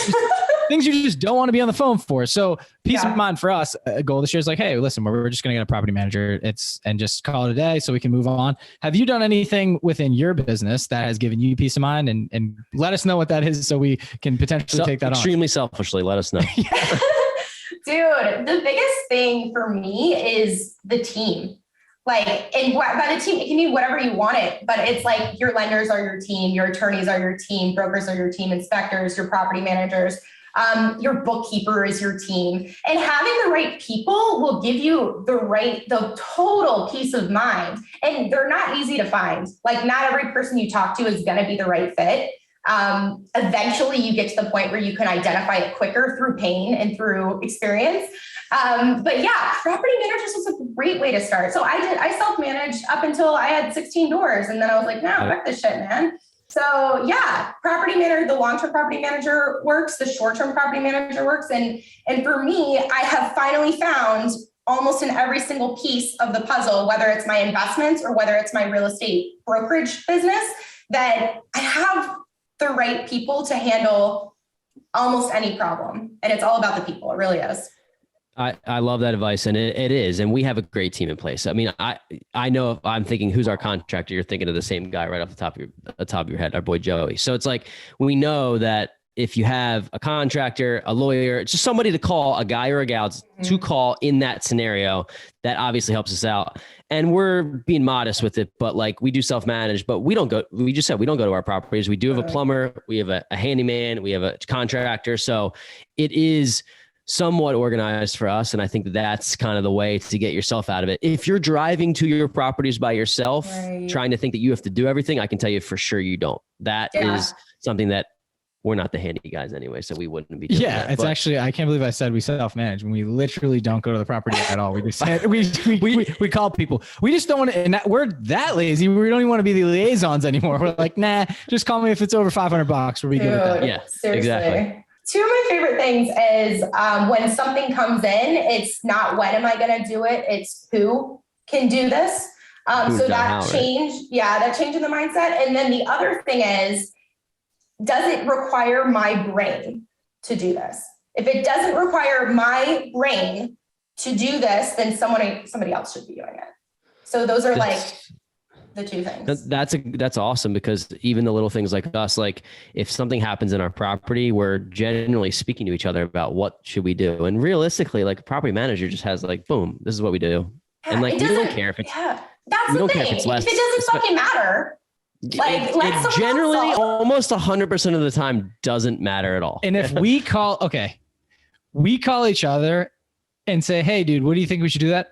things you just don't want to be on the phone for. So peace of mind for us, a goal this year is like, hey, listen, we're just going to get a property manager and just call it a day so we can move on. Have you done anything within your business that has given you peace of mind and let us know what that is so we can potentially take that extremely selfishly, let us know. Dude, the biggest thing for me is the team. And by the team, it can be whatever you want it, but it's like your lenders are your team, your attorneys are your team, brokers are your team, inspectors, your property managers, your bookkeeper is your team. And having the right people will give you the total peace of mind. And they're not easy to find. Like not every person you talk to is going to be the right fit. Eventually you get to the point where you can identify it quicker through pain and through experience. But yeah, property managers was a great way to start. So I self-managed up until I had 16 doors. And then I was like, no, fuck this shit, man. So yeah, property manager, the long-term property manager works, the short-term property manager works. And for me, I have finally found almost in every single piece of the puzzle, whether it's my investments or whether it's my real estate brokerage business, that I have the right people to handle almost any problem. And it's all about the people. It really is. I love that advice. And it is. And we have a great team in place. I mean, I know if I'm thinking who's our contractor, you're thinking of the same guy right off the top of your head, our boy Joey. So it's like, we know that if you have a contractor, a lawyer, it's just somebody to call, a guy or a gal to call in that scenario, that obviously helps us out. And we're being modest with it, but like we do self-manage, but we don't go to our properties. We do have a plumber, we have a handyman, we have a contractor. So it is somewhat organized for us. And I think that's kind of the way to get yourself out of it. If you're driving to your properties by yourself, trying to think that you have to do everything, I can tell you for sure you don't. That is something that we're not the handy guys anyway, so we wouldn't be doing that. It's actually, I can't believe I said we self-manage when we literally don't go to the property at all. We just we call people. We just don't want to, and we're that lazy. We don't even want to be the liaisons anymore. We're like, nah, just call me if it's over $500. We'll be good with that. Yeah, seriously. Exactly. Two of my favorite things is when something comes in, it's not when am I going to do it, it's who can do this. So that change, that change in the mindset. And then the other thing is, does it require my brain to do this? If it doesn't require my brain to do this, then somebody else should be doing it. So those are the two things. That's awesome, because even the little things like us, like if something happens in our property, we're generally speaking to each other about what should we do. And realistically, like a property manager just has like, boom, this is what we do. And like, we don't care if it's, that's the thing. If it doesn't fucking matter, Like, it generally almost 100% of the time doesn't matter at all. And if we call each other and say, hey, dude, what do you think we should do that?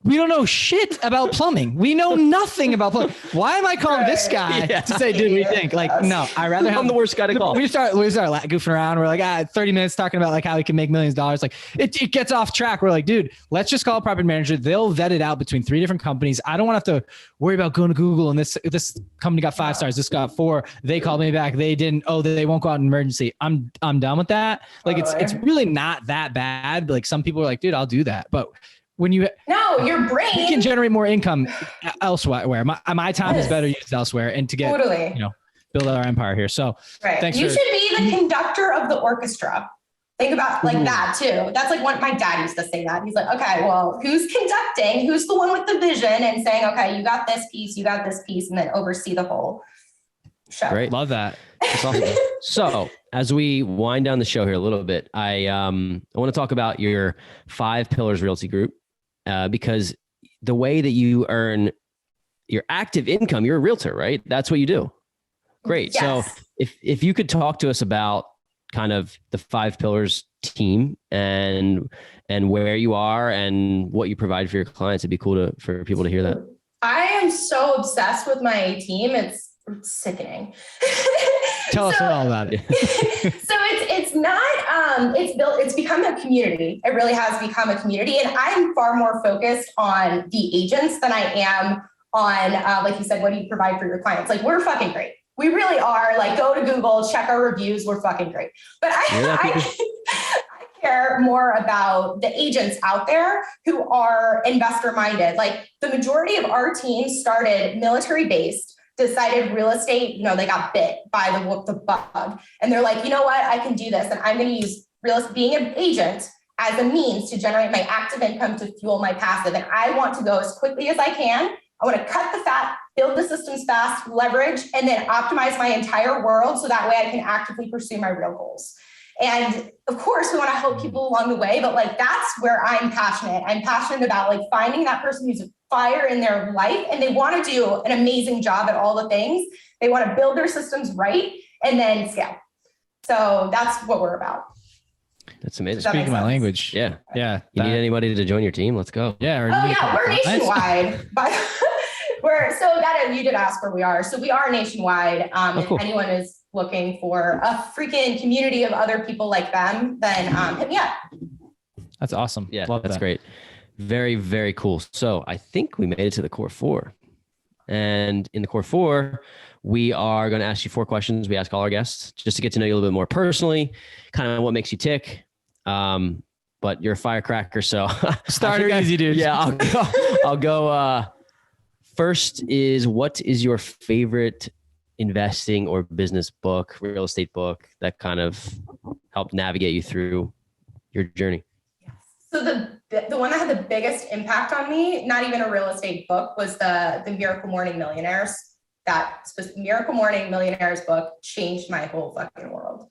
We don't know shit about plumbing. We know nothing about plumbing. Why am I calling this guy to say, dude, what do you think? Like, no, I rather have I'm the worst guy to call. We start goofing around. We're like, 30 minutes talking about like how we can make millions of dollars. Like it gets off track. We're like, dude, let's just call a property manager. They'll vet it out between 3 different companies. I don't want to have to worry about going to Google and this company got 5 stars. This got 4. They called me back. They didn't. Oh, they won't go out in emergency. I'm done with that. Like it's really not that bad. But like some people are like, dude, I'll do that. But when your brain, you can generate more income elsewhere. My time is better used elsewhere, and to get build our empire here. So thanks. You should be the conductor of the orchestra. Think about like that too. That's like what my dad used to say that. He's like, okay, well, who's conducting? Who's the one with the vision and saying, okay, you got this piece, and then oversee the whole show. Great. Love that. That's awesome. So as we wind down the show here a little bit, I want to talk about your 5 Pillars Realty Group. Because the way that you earn your active income, you're a realtor, right? That's what you do. Great. Yes. So if you could talk to us about kind of the 5 Pillars team and where you are and what you provide for your clients, it'd be cool for people to hear that. I am so obsessed with my team. It's sickening. Tell us all about it. So it's become a community. It really has become a community. And I'm far more focused on the agents than I am on, like you said, what do you provide for your clients? Like, we're fucking great. We really are. Like, go to Google, check our reviews. We're fucking great. But I care more about the agents out there who are investor minded. Like, the majority of our team started military based, decided real estate, they got bit by the bug. And they're like, you know what? I can do this. And I'm going to use being an agent as a means to generate my active income to fuel my passive. And I want to go as quickly as I can. I want to cut the fat, build the systems fast, leverage, and then optimize my entire world. So that way I can actively pursue my real goals. And of course we want to help people along the way, but like, that's where I'm passionate. I'm passionate about like finding that person who's fire in their life and they want to do an amazing job at all the things. They want to build their systems right and then scale. So that's what we're about. That's amazing. Speaking my language. Yeah. Yeah. You need anybody to join your team? Let's go. Yeah. We're nationwide. But you did ask where we are. So we are nationwide. If anyone is looking for a freaking community of other people like them, then hit me up. That's awesome. Yeah, that's great. Very, very cool. So I think we made it to the core 4. And in the core 4, we are going to ask you 4 questions. We ask all our guests just to get to know you a little bit more personally, kind of what makes you tick. But you're a firecracker. So start easy, dude. Yeah, I'll go. First is, what is your favorite investing or business book, real estate book that kind of helped navigate you through your journey? So the one that had the biggest impact on me, not even a real estate book, was the Miracle Morning Millionaires. That Miracle Morning Millionaires book changed my whole fucking world.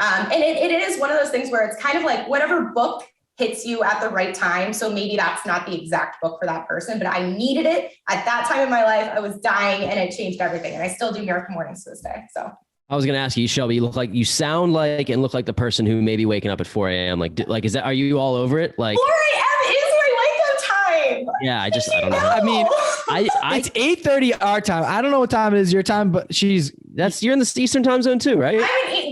And it is one of those things where it's kind of like whatever book hits you at the right time. So maybe that's not the exact book for that person, but I needed it at that time in my life. I was dying and it changed everything. And I still do Miracle Mornings to this day. So I was going to ask you, Shelby, you sound like and look like the person who may be waking up at 4 a.m. Are you all over it? Like 4 a.m. is my wake up time. Yeah. I don't know. I mean, it's 8:30 our time. I don't know what time it is your time, but you're in the Eastern time zone too, right?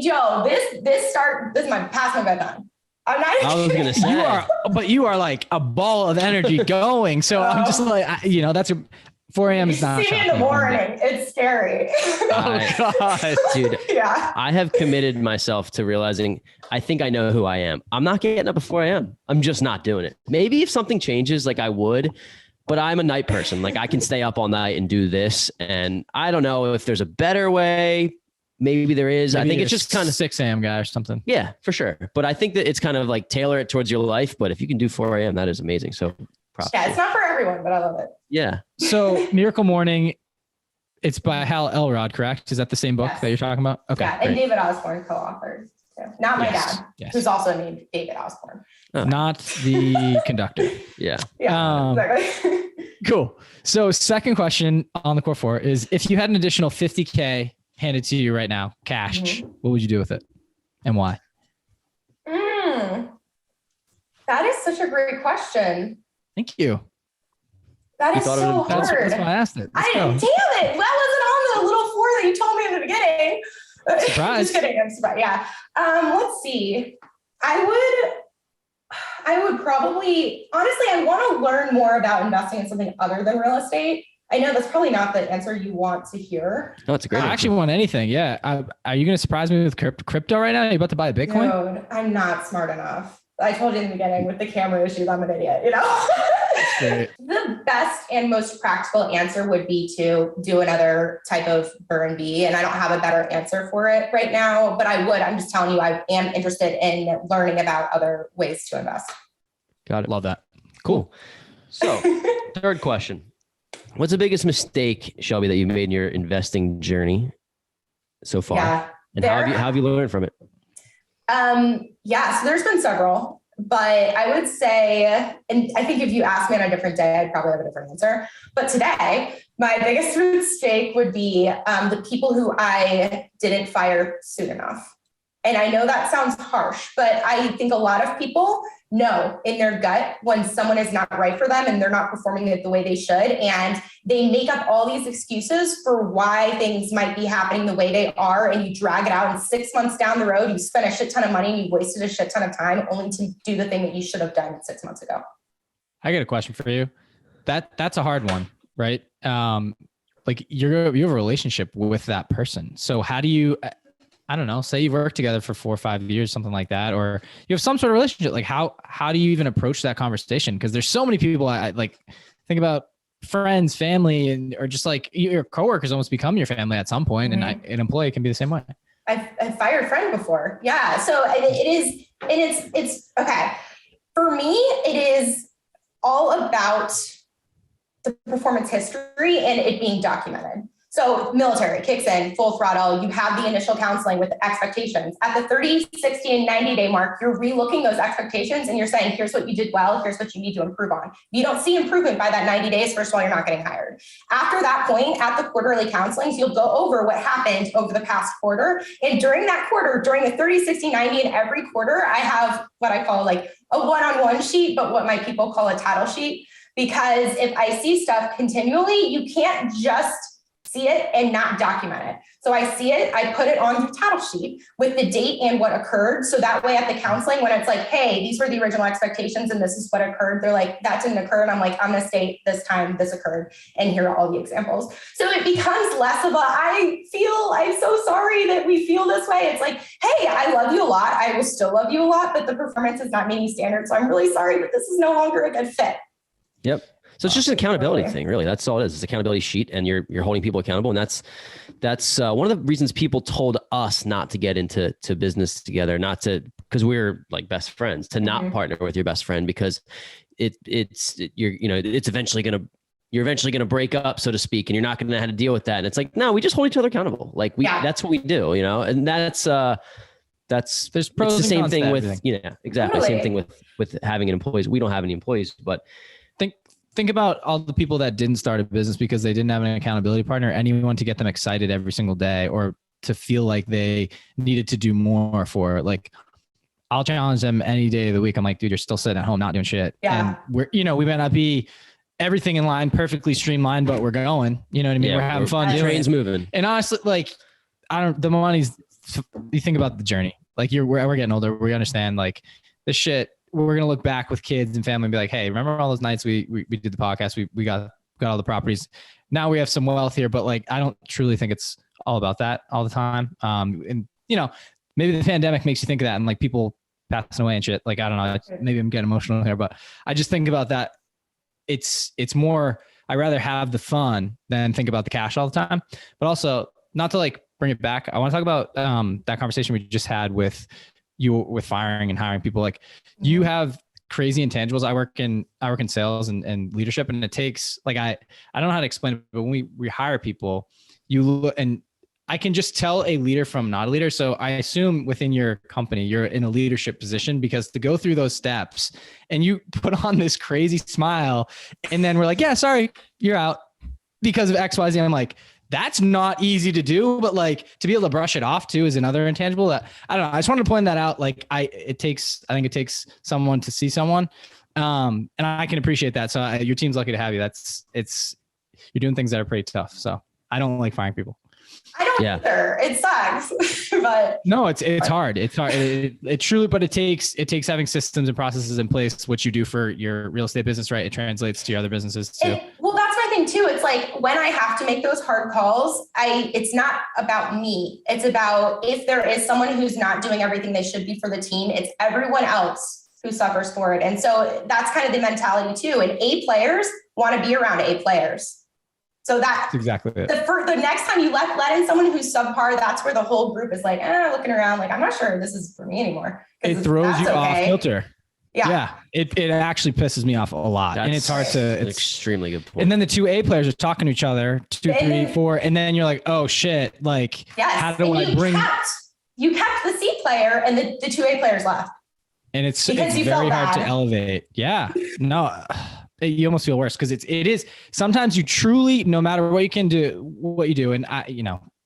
Joe, this is my past my bedtime. I'm not. I was gonna say you are like a ball of energy going. So I'm just like, that's 4 a.m. is not. See me in the morning. It's scary. Oh God, dude. Yeah. I have committed myself to realizing I think I know who I am. I'm not getting up at 4 a.m. I'm just not doing it. Maybe if something changes, like I would, but I'm a night person. Like I can stay up all night and do this. And I don't know if there's a better way. Maybe there is. I think it's just kind of 6 a.m. guy or something. Yeah, for sure. But I think that it's kind of like tailor it towards your life. But if you can do 4 a.m., that is amazing. So props. Yeah, it's not for everyone, but I love it. Yeah. So Miracle Morning, it's by Hal Elrod, correct? Is that the same book that you're talking about? Okay. Yeah, and David Osborne co-authored. So, not my dad, who's also named David Osborne. Not the conductor. Yeah. Yeah. Exactly. Cool. So second question on the core four is, if you had an additional 50K handed to you right now, cash, what would you do with it and why? That is such a great question. Thank you. That is so hard. That's why I asked it. Damn it. That wasn't on the little four that you told me in the beginning. Surprise. Just kidding. I'm surprised. Yeah. Let's see. I would probably, honestly, I want to learn more about investing in something other than real estate. I know that's probably not the answer you want to hear. No, it's a great answer. I actually want anything. Yeah. Are you going to surprise me with crypto right now? Are you about to buy a Bitcoin? Dude, I'm not smart enough. I told you in the beginning with the camera issues, I'm an idiot, you know? The best and most practical answer would be to do another type of B, and I don't have a better answer for it right now, but I'm just telling you, I am interested in learning about other ways to invest. Got it. Love that. Cool. So third question. What's the biggest mistake, Shelby, that you've made in your investing journey so far? Yeah, and how have you learned from it? So there's been several, but I would say, and I think if you asked me on a different day, I'd probably have a different answer. But today, my biggest mistake would be the people who I didn't fire soon enough. And I know that sounds harsh, but I think a lot of people know in their gut when someone is not right for them and they're not performing it the way they should. And they make up all these excuses for why things might be happening the way they are. And you drag it out, and 6 months down the road, you spent a shit ton of money and you wasted a shit ton of time only to do the thing that you should have done 6 months ago. I got a question for you. That's a hard one, right? Like you have a relationship with that person. So how do you, I don't know, say you've worked together for 4 or 5 years, something like that, or you have some sort of relationship. Like how do you even approach that conversation? Because there's so many people I like think about friends, family, and or just like your coworkers almost become your family at some point. Mm-hmm. And an employee can be the same way. I've fired a friend before. Yeah. So it's okay. For me, it is all about the performance history and it being documented. So military kicks in full throttle. You have the initial counseling with expectations. At the 30, 60, and 90-day mark, you're relooking those expectations and you're saying, here's what you did well. Here's what you need to improve on. If you don't see improvement by that 90 days, first of all, you're not getting hired. After that point, at the quarterly counselings, you'll go over what happened over the past quarter. And during that quarter, during the 30, 60, 90, and every quarter, I have what I call like a one-on-one sheet, but what my people call a title sheet. Because if I see stuff continually, you can't just see it and not document it. So I see it, I put it on the title sheet with the date and what occurred. So that way at the counseling, when it's like, hey, these were the original expectations and this is what occurred, they're like, that didn't occur. And I'm like, I'm going to state this time this occurred. And here are all the examples. So it becomes less of I'm so sorry that we feel this way. It's like, hey, I love you a lot. I will still love you a lot, but the performance is not meeting standards. So I'm really sorry, but this is no longer a good fit. Yep. So it's just an accountability thing, really. That's all it is. It's an accountability sheet, and you're holding people accountable. And that's one of the reasons people told us not to get into business together, because we're like best friends, to not partner with your best friend, because you're eventually gonna break up, so to speak, and you're not gonna know how to deal with that. And it's like, no, we just hold each other accountable. Like that's what we do, and that's there's pros. It's the same thing with exactly. Totally. Same thing with having employees. We don't have any employees, but think about all the people that didn't start a business because they didn't have an accountability partner, anyone to get them excited every single day or to feel like they needed to do more for. Like, I'll challenge them any day of the week. I'm like, dude, you're still sitting at home, not doing shit. Yeah. And we might not be everything in line, perfectly streamlined, but we're going, you know what I mean? Yeah, we're having fun. The train's moving. And honestly, like, the money's, you think about the journey, like we're getting older. We understand like this shit. We're going to look back with kids and family and be like, hey, remember all those nights we did the podcast? We got all the properties. Now we have some wealth here, but like, I don't truly think it's all about that all the time. And maybe the pandemic makes you think of that and like people passing away and shit. Like, I don't know, maybe I'm getting emotional here, but I just think about that. It's more, I rather have the fun than think about the cash all the time, but also not to like bring it back. I want to talk about that conversation we just had with firing and hiring people. Like, you have crazy intangibles. I work in sales and leadership, and it takes like, I don't know how to explain it, but when we hire people, you look, and I can just tell a leader from not a leader. So I assume within your company, you're in a leadership position, because to go through those steps and you put on this crazy smile and then we're like, yeah, sorry, you're out because of X, Y, Z. I'm like, that's not easy to do, but like to be able to brush it off too is another intangible that I don't know. I just wanted to point that out. Like I think it takes someone to see someone. And I can appreciate that. So your team's lucky to have you. You're doing things that are pretty tough. So I don't like firing people. I don't either. It sucks, but no, it's hard. It's hard. It truly, but it takes having systems and processes in place, which you do for your real estate business, right? It translates to your other businesses too. Well, that's my thing too. It's like when I have to make those hard calls, it's not about me. It's about if there is someone who's not doing everything they should be for the team, it's everyone else who suffers for it. And so that's kind of the mentality too. And A players want to be around A players. So that's exactly it. The next time you let in someone who's subpar, that's where the whole group is like, looking around, like, I'm not sure this is for me anymore. It throws you off kilter. Yeah. It actually pisses me off a lot. And it's hard to, it's extremely good point. And then the two A players are talking to each other, 2, 3, 4. And then you're like, oh shit. Like, how do I bring? You kept the C player and the 2A players left. And it's very hard to elevate. Yeah. No. You almost feel worse because it is sometimes you truly, no matter what you can do, what you do. And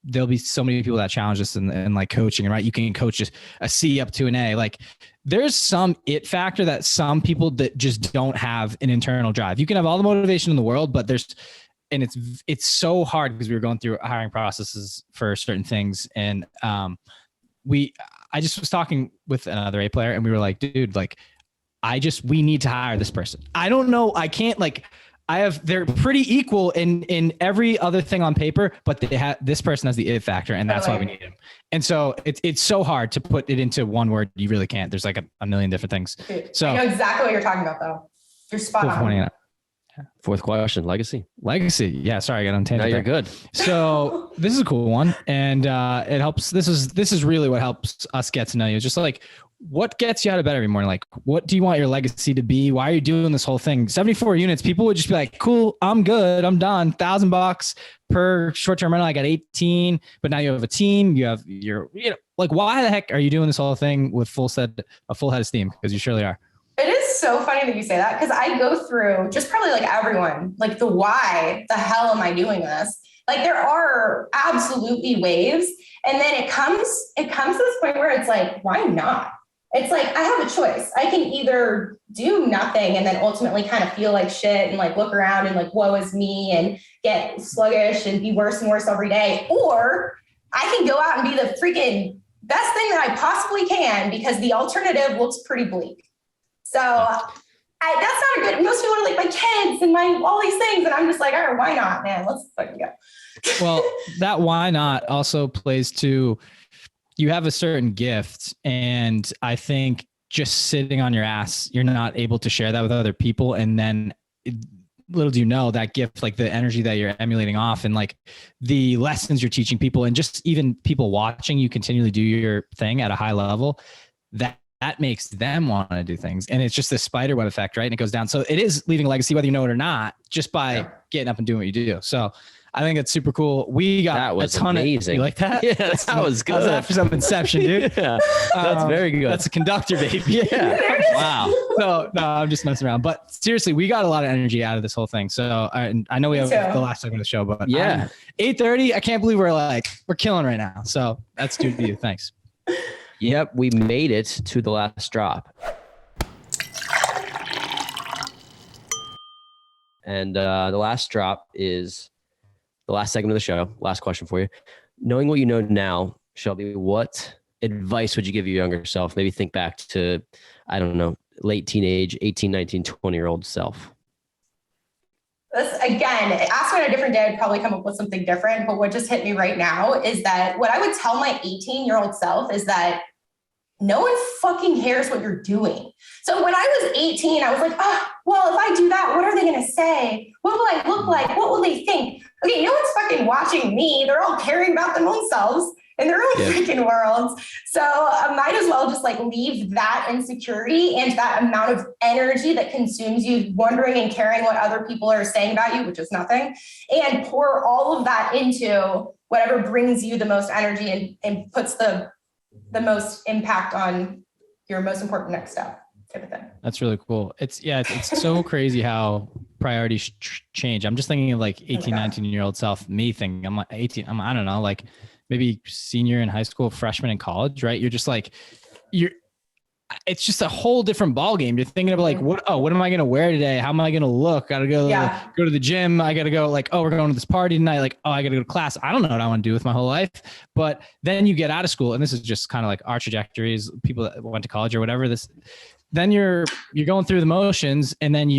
there'll be so many people that challenge us and like coaching, right? You can coach just a C up to an A. Like there's some it factor that some people that just don't have an internal drive. You can have all the motivation in the world, but it's so hard because we were going through hiring processes for certain things. And I just was talking with another A player and we were like, dude, like, we need to hire this person. I don't know. I can't they're pretty equal in every other thing on paper, but this person has the it factor and that's why we need him. And so it's so hard to put it into one word. You really can't. There's like a million different things. So I know exactly what you're talking about though. You're spot on. Fourth question, legacy. Yeah. Sorry. I got on tangent. No, you're good. So this is a cool one. And it helps. This is really what helps us get to know you. It's just like, what gets you out of bed every morning? Like, what do you want your legacy to be? Why are you doing this whole thing? 74 units, people would just be like, cool, I'm good. I'm done. $1,000 per short-term rental. I got 18, but now you have a team. You have like, why the heck are you doing this whole thing with a full head of steam? Because you surely are. It is so funny that you say that. Cause I go through just probably like everyone, like the why the hell am I doing this? Like there are absolutely waves. And then it comes to this point where it's like, why not? It's like, I have a choice. I can either do nothing and then ultimately kind of feel like shit and like look around and like, woe is me and get sluggish and be worse and worse every day. Or I can go out and be the freaking best thing that I possibly can because the alternative looks pretty bleak. So that's not a good, most people are like my kids and all these things. And I'm just like, all right, why not, man? Let's fucking go. Well, that why not also plays to, you have a certain gift. And I think just sitting on your ass, you're not able to share that with other people. And then little do you know that gift, like the energy that you're emulating off and like the lessons you're teaching people and just even people watching you continually do your thing at a high level, that makes them want to do things. And it's just this spider web effect, right? And it goes down. So it is leaving a legacy, whether you know it or not, just by getting up and doing what you do. So I think it's super cool. We got a ton amazing. You like that? Yeah, that was good. That was after some Inception, dude. Yeah, that's very good. That's a conductor, baby. Yeah. Wow. So no, I'm just messing around. But seriously, we got a lot of energy out of this whole thing. So I know we have the last segment of the show, but 8:30. I can't believe we're killing right now. So that's due to you. Thanks. Yep, we made it to the last drop. And the last drop is the last segment of the show. Last question for you. Knowing what you know now, Shelby, what advice would you give your younger self? Maybe think back to, I don't know, late teenage, 18, 19, 20-year-old self. This, again, ask me on a different day, I'd probably come up with something different. But what just hit me right now is that what I would tell my 18-year-old self is that no one fucking cares what you're doing. So when I was 18, I was like, well, if I do that, what are they going to say? What will I look like? What will they think? Okay, no one's fucking watching me. They're all caring about their own selves in their own freaking worlds. So I might as well just leave that insecurity and that amount of energy that consumes you wondering and caring what other people are saying about you, which is nothing, and pour all of that into whatever brings you the most energy and puts the most impact on your most important next step type of thing. That's really cool. It's so crazy how priorities change. I'm just thinking of like 18, 19-year-old self, me thinking I'm like 18. I don't know, like maybe senior in high school, freshman in college, right? You're just like, it's just a whole different ball game. You're thinking about like, what am I going to wear today? How am I going to look? Got to go to the gym. I got to go like, we're going to this party tonight. Like, I got to go to class. I don't know what I want to do with my whole life. But then you get out of school, and this is just kind of like our trajectories, people that went to college or whatever then you're going through the motions, and then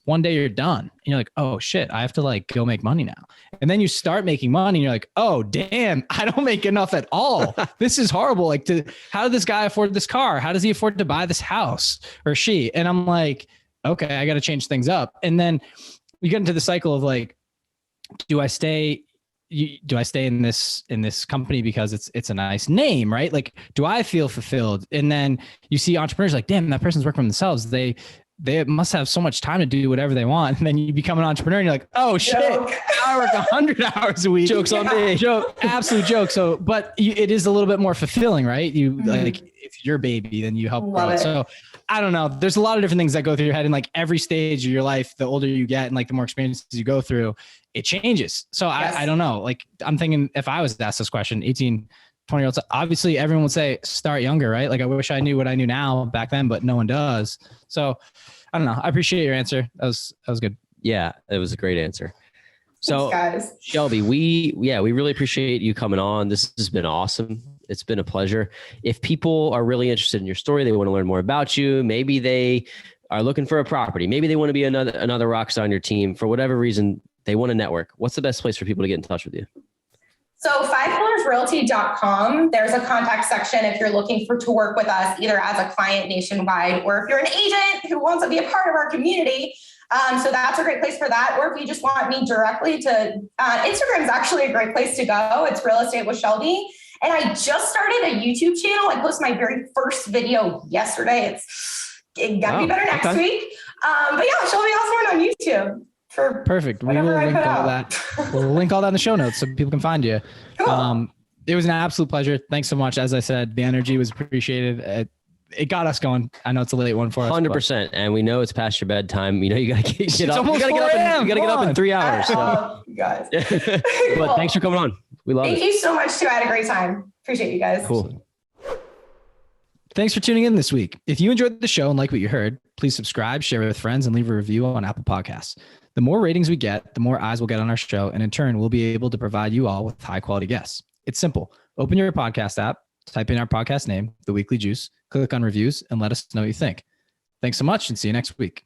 one day you're done and you're like, oh shit, I have to like go make money now. And then you start making money and you're like, oh damn, I don't make enough at all. This is horrible. Like, how did this guy afford this car? How does he afford to buy this house, or she? And I'm like, okay, I got to change things up. And then you get into the cycle of like, do I stay in this company because it's a nice name, right? Like, do I feel fulfilled? And then you see entrepreneurs like, damn, that person's working for themselves. They must have so much time to do whatever they want. And then you become an entrepreneur and you're like, oh shit, I work 100 hours a week. Joke's on me. Absolute joke. So, but it is a little bit more fulfilling, right? You like, it's your baby, then you help grow it. So I don't know. There's a lot of different things that go through your head, and like every stage of your life, the older you get and like the more experiences you go through, it changes. So I don't know. Like, I'm thinking if I was asked this question, 18, 20-year-olds, obviously everyone would say start younger, right? Like, I wish I knew what I knew now back then, but no one does. So I don't know. I appreciate your answer. That was good. Yeah, it was a great answer. So thanks, guys. Shelby, we really appreciate you coming on. This has been awesome. It's been a pleasure. If people are really interested in your story, they want to learn more about you. Maybe they are looking for a property. Maybe they want to be another rock star on your team. For whatever reason, they want to network. What's the best place for people to get in touch with you? So 5pillarsrealty.com, there's a contact section if you're looking to work with us, either as a client nationwide, or if you're an agent who wants to be a part of our community. So that's a great place for that. Or if you just want me directly to, Instagram is actually a great place to go. It's Real Estate with Shelby. And I just started a YouTube channel. I posted my very first video yesterday. It got to be better next week. But yeah, Shelby Osborne on YouTube. Perfect. We will link all that. We'll link all that in the show notes so people can find you. Cool. It was an absolute pleasure. Thanks so much. As I said, the energy was appreciated. It got us going. I know it's a late one for us. 100%. And we know it's past your bedtime. You know, you got to get up. You got to get up in 3 hours. So. You guys. But thanks for coming on. We love it. Thank you so much too. I had a great time. Appreciate you guys. Cool. Thanks for tuning in this week. If you enjoyed the show and like what you heard, please subscribe, share with friends, and leave a review on Apple Podcasts. The more ratings we get, the more eyes we'll get on our show. And in turn, we'll be able to provide you all with high quality guests. It's simple. Open your podcast app, type in our podcast name, The Weekly Juice, click on reviews, and let us know what you think. Thanks so much, and see you next week.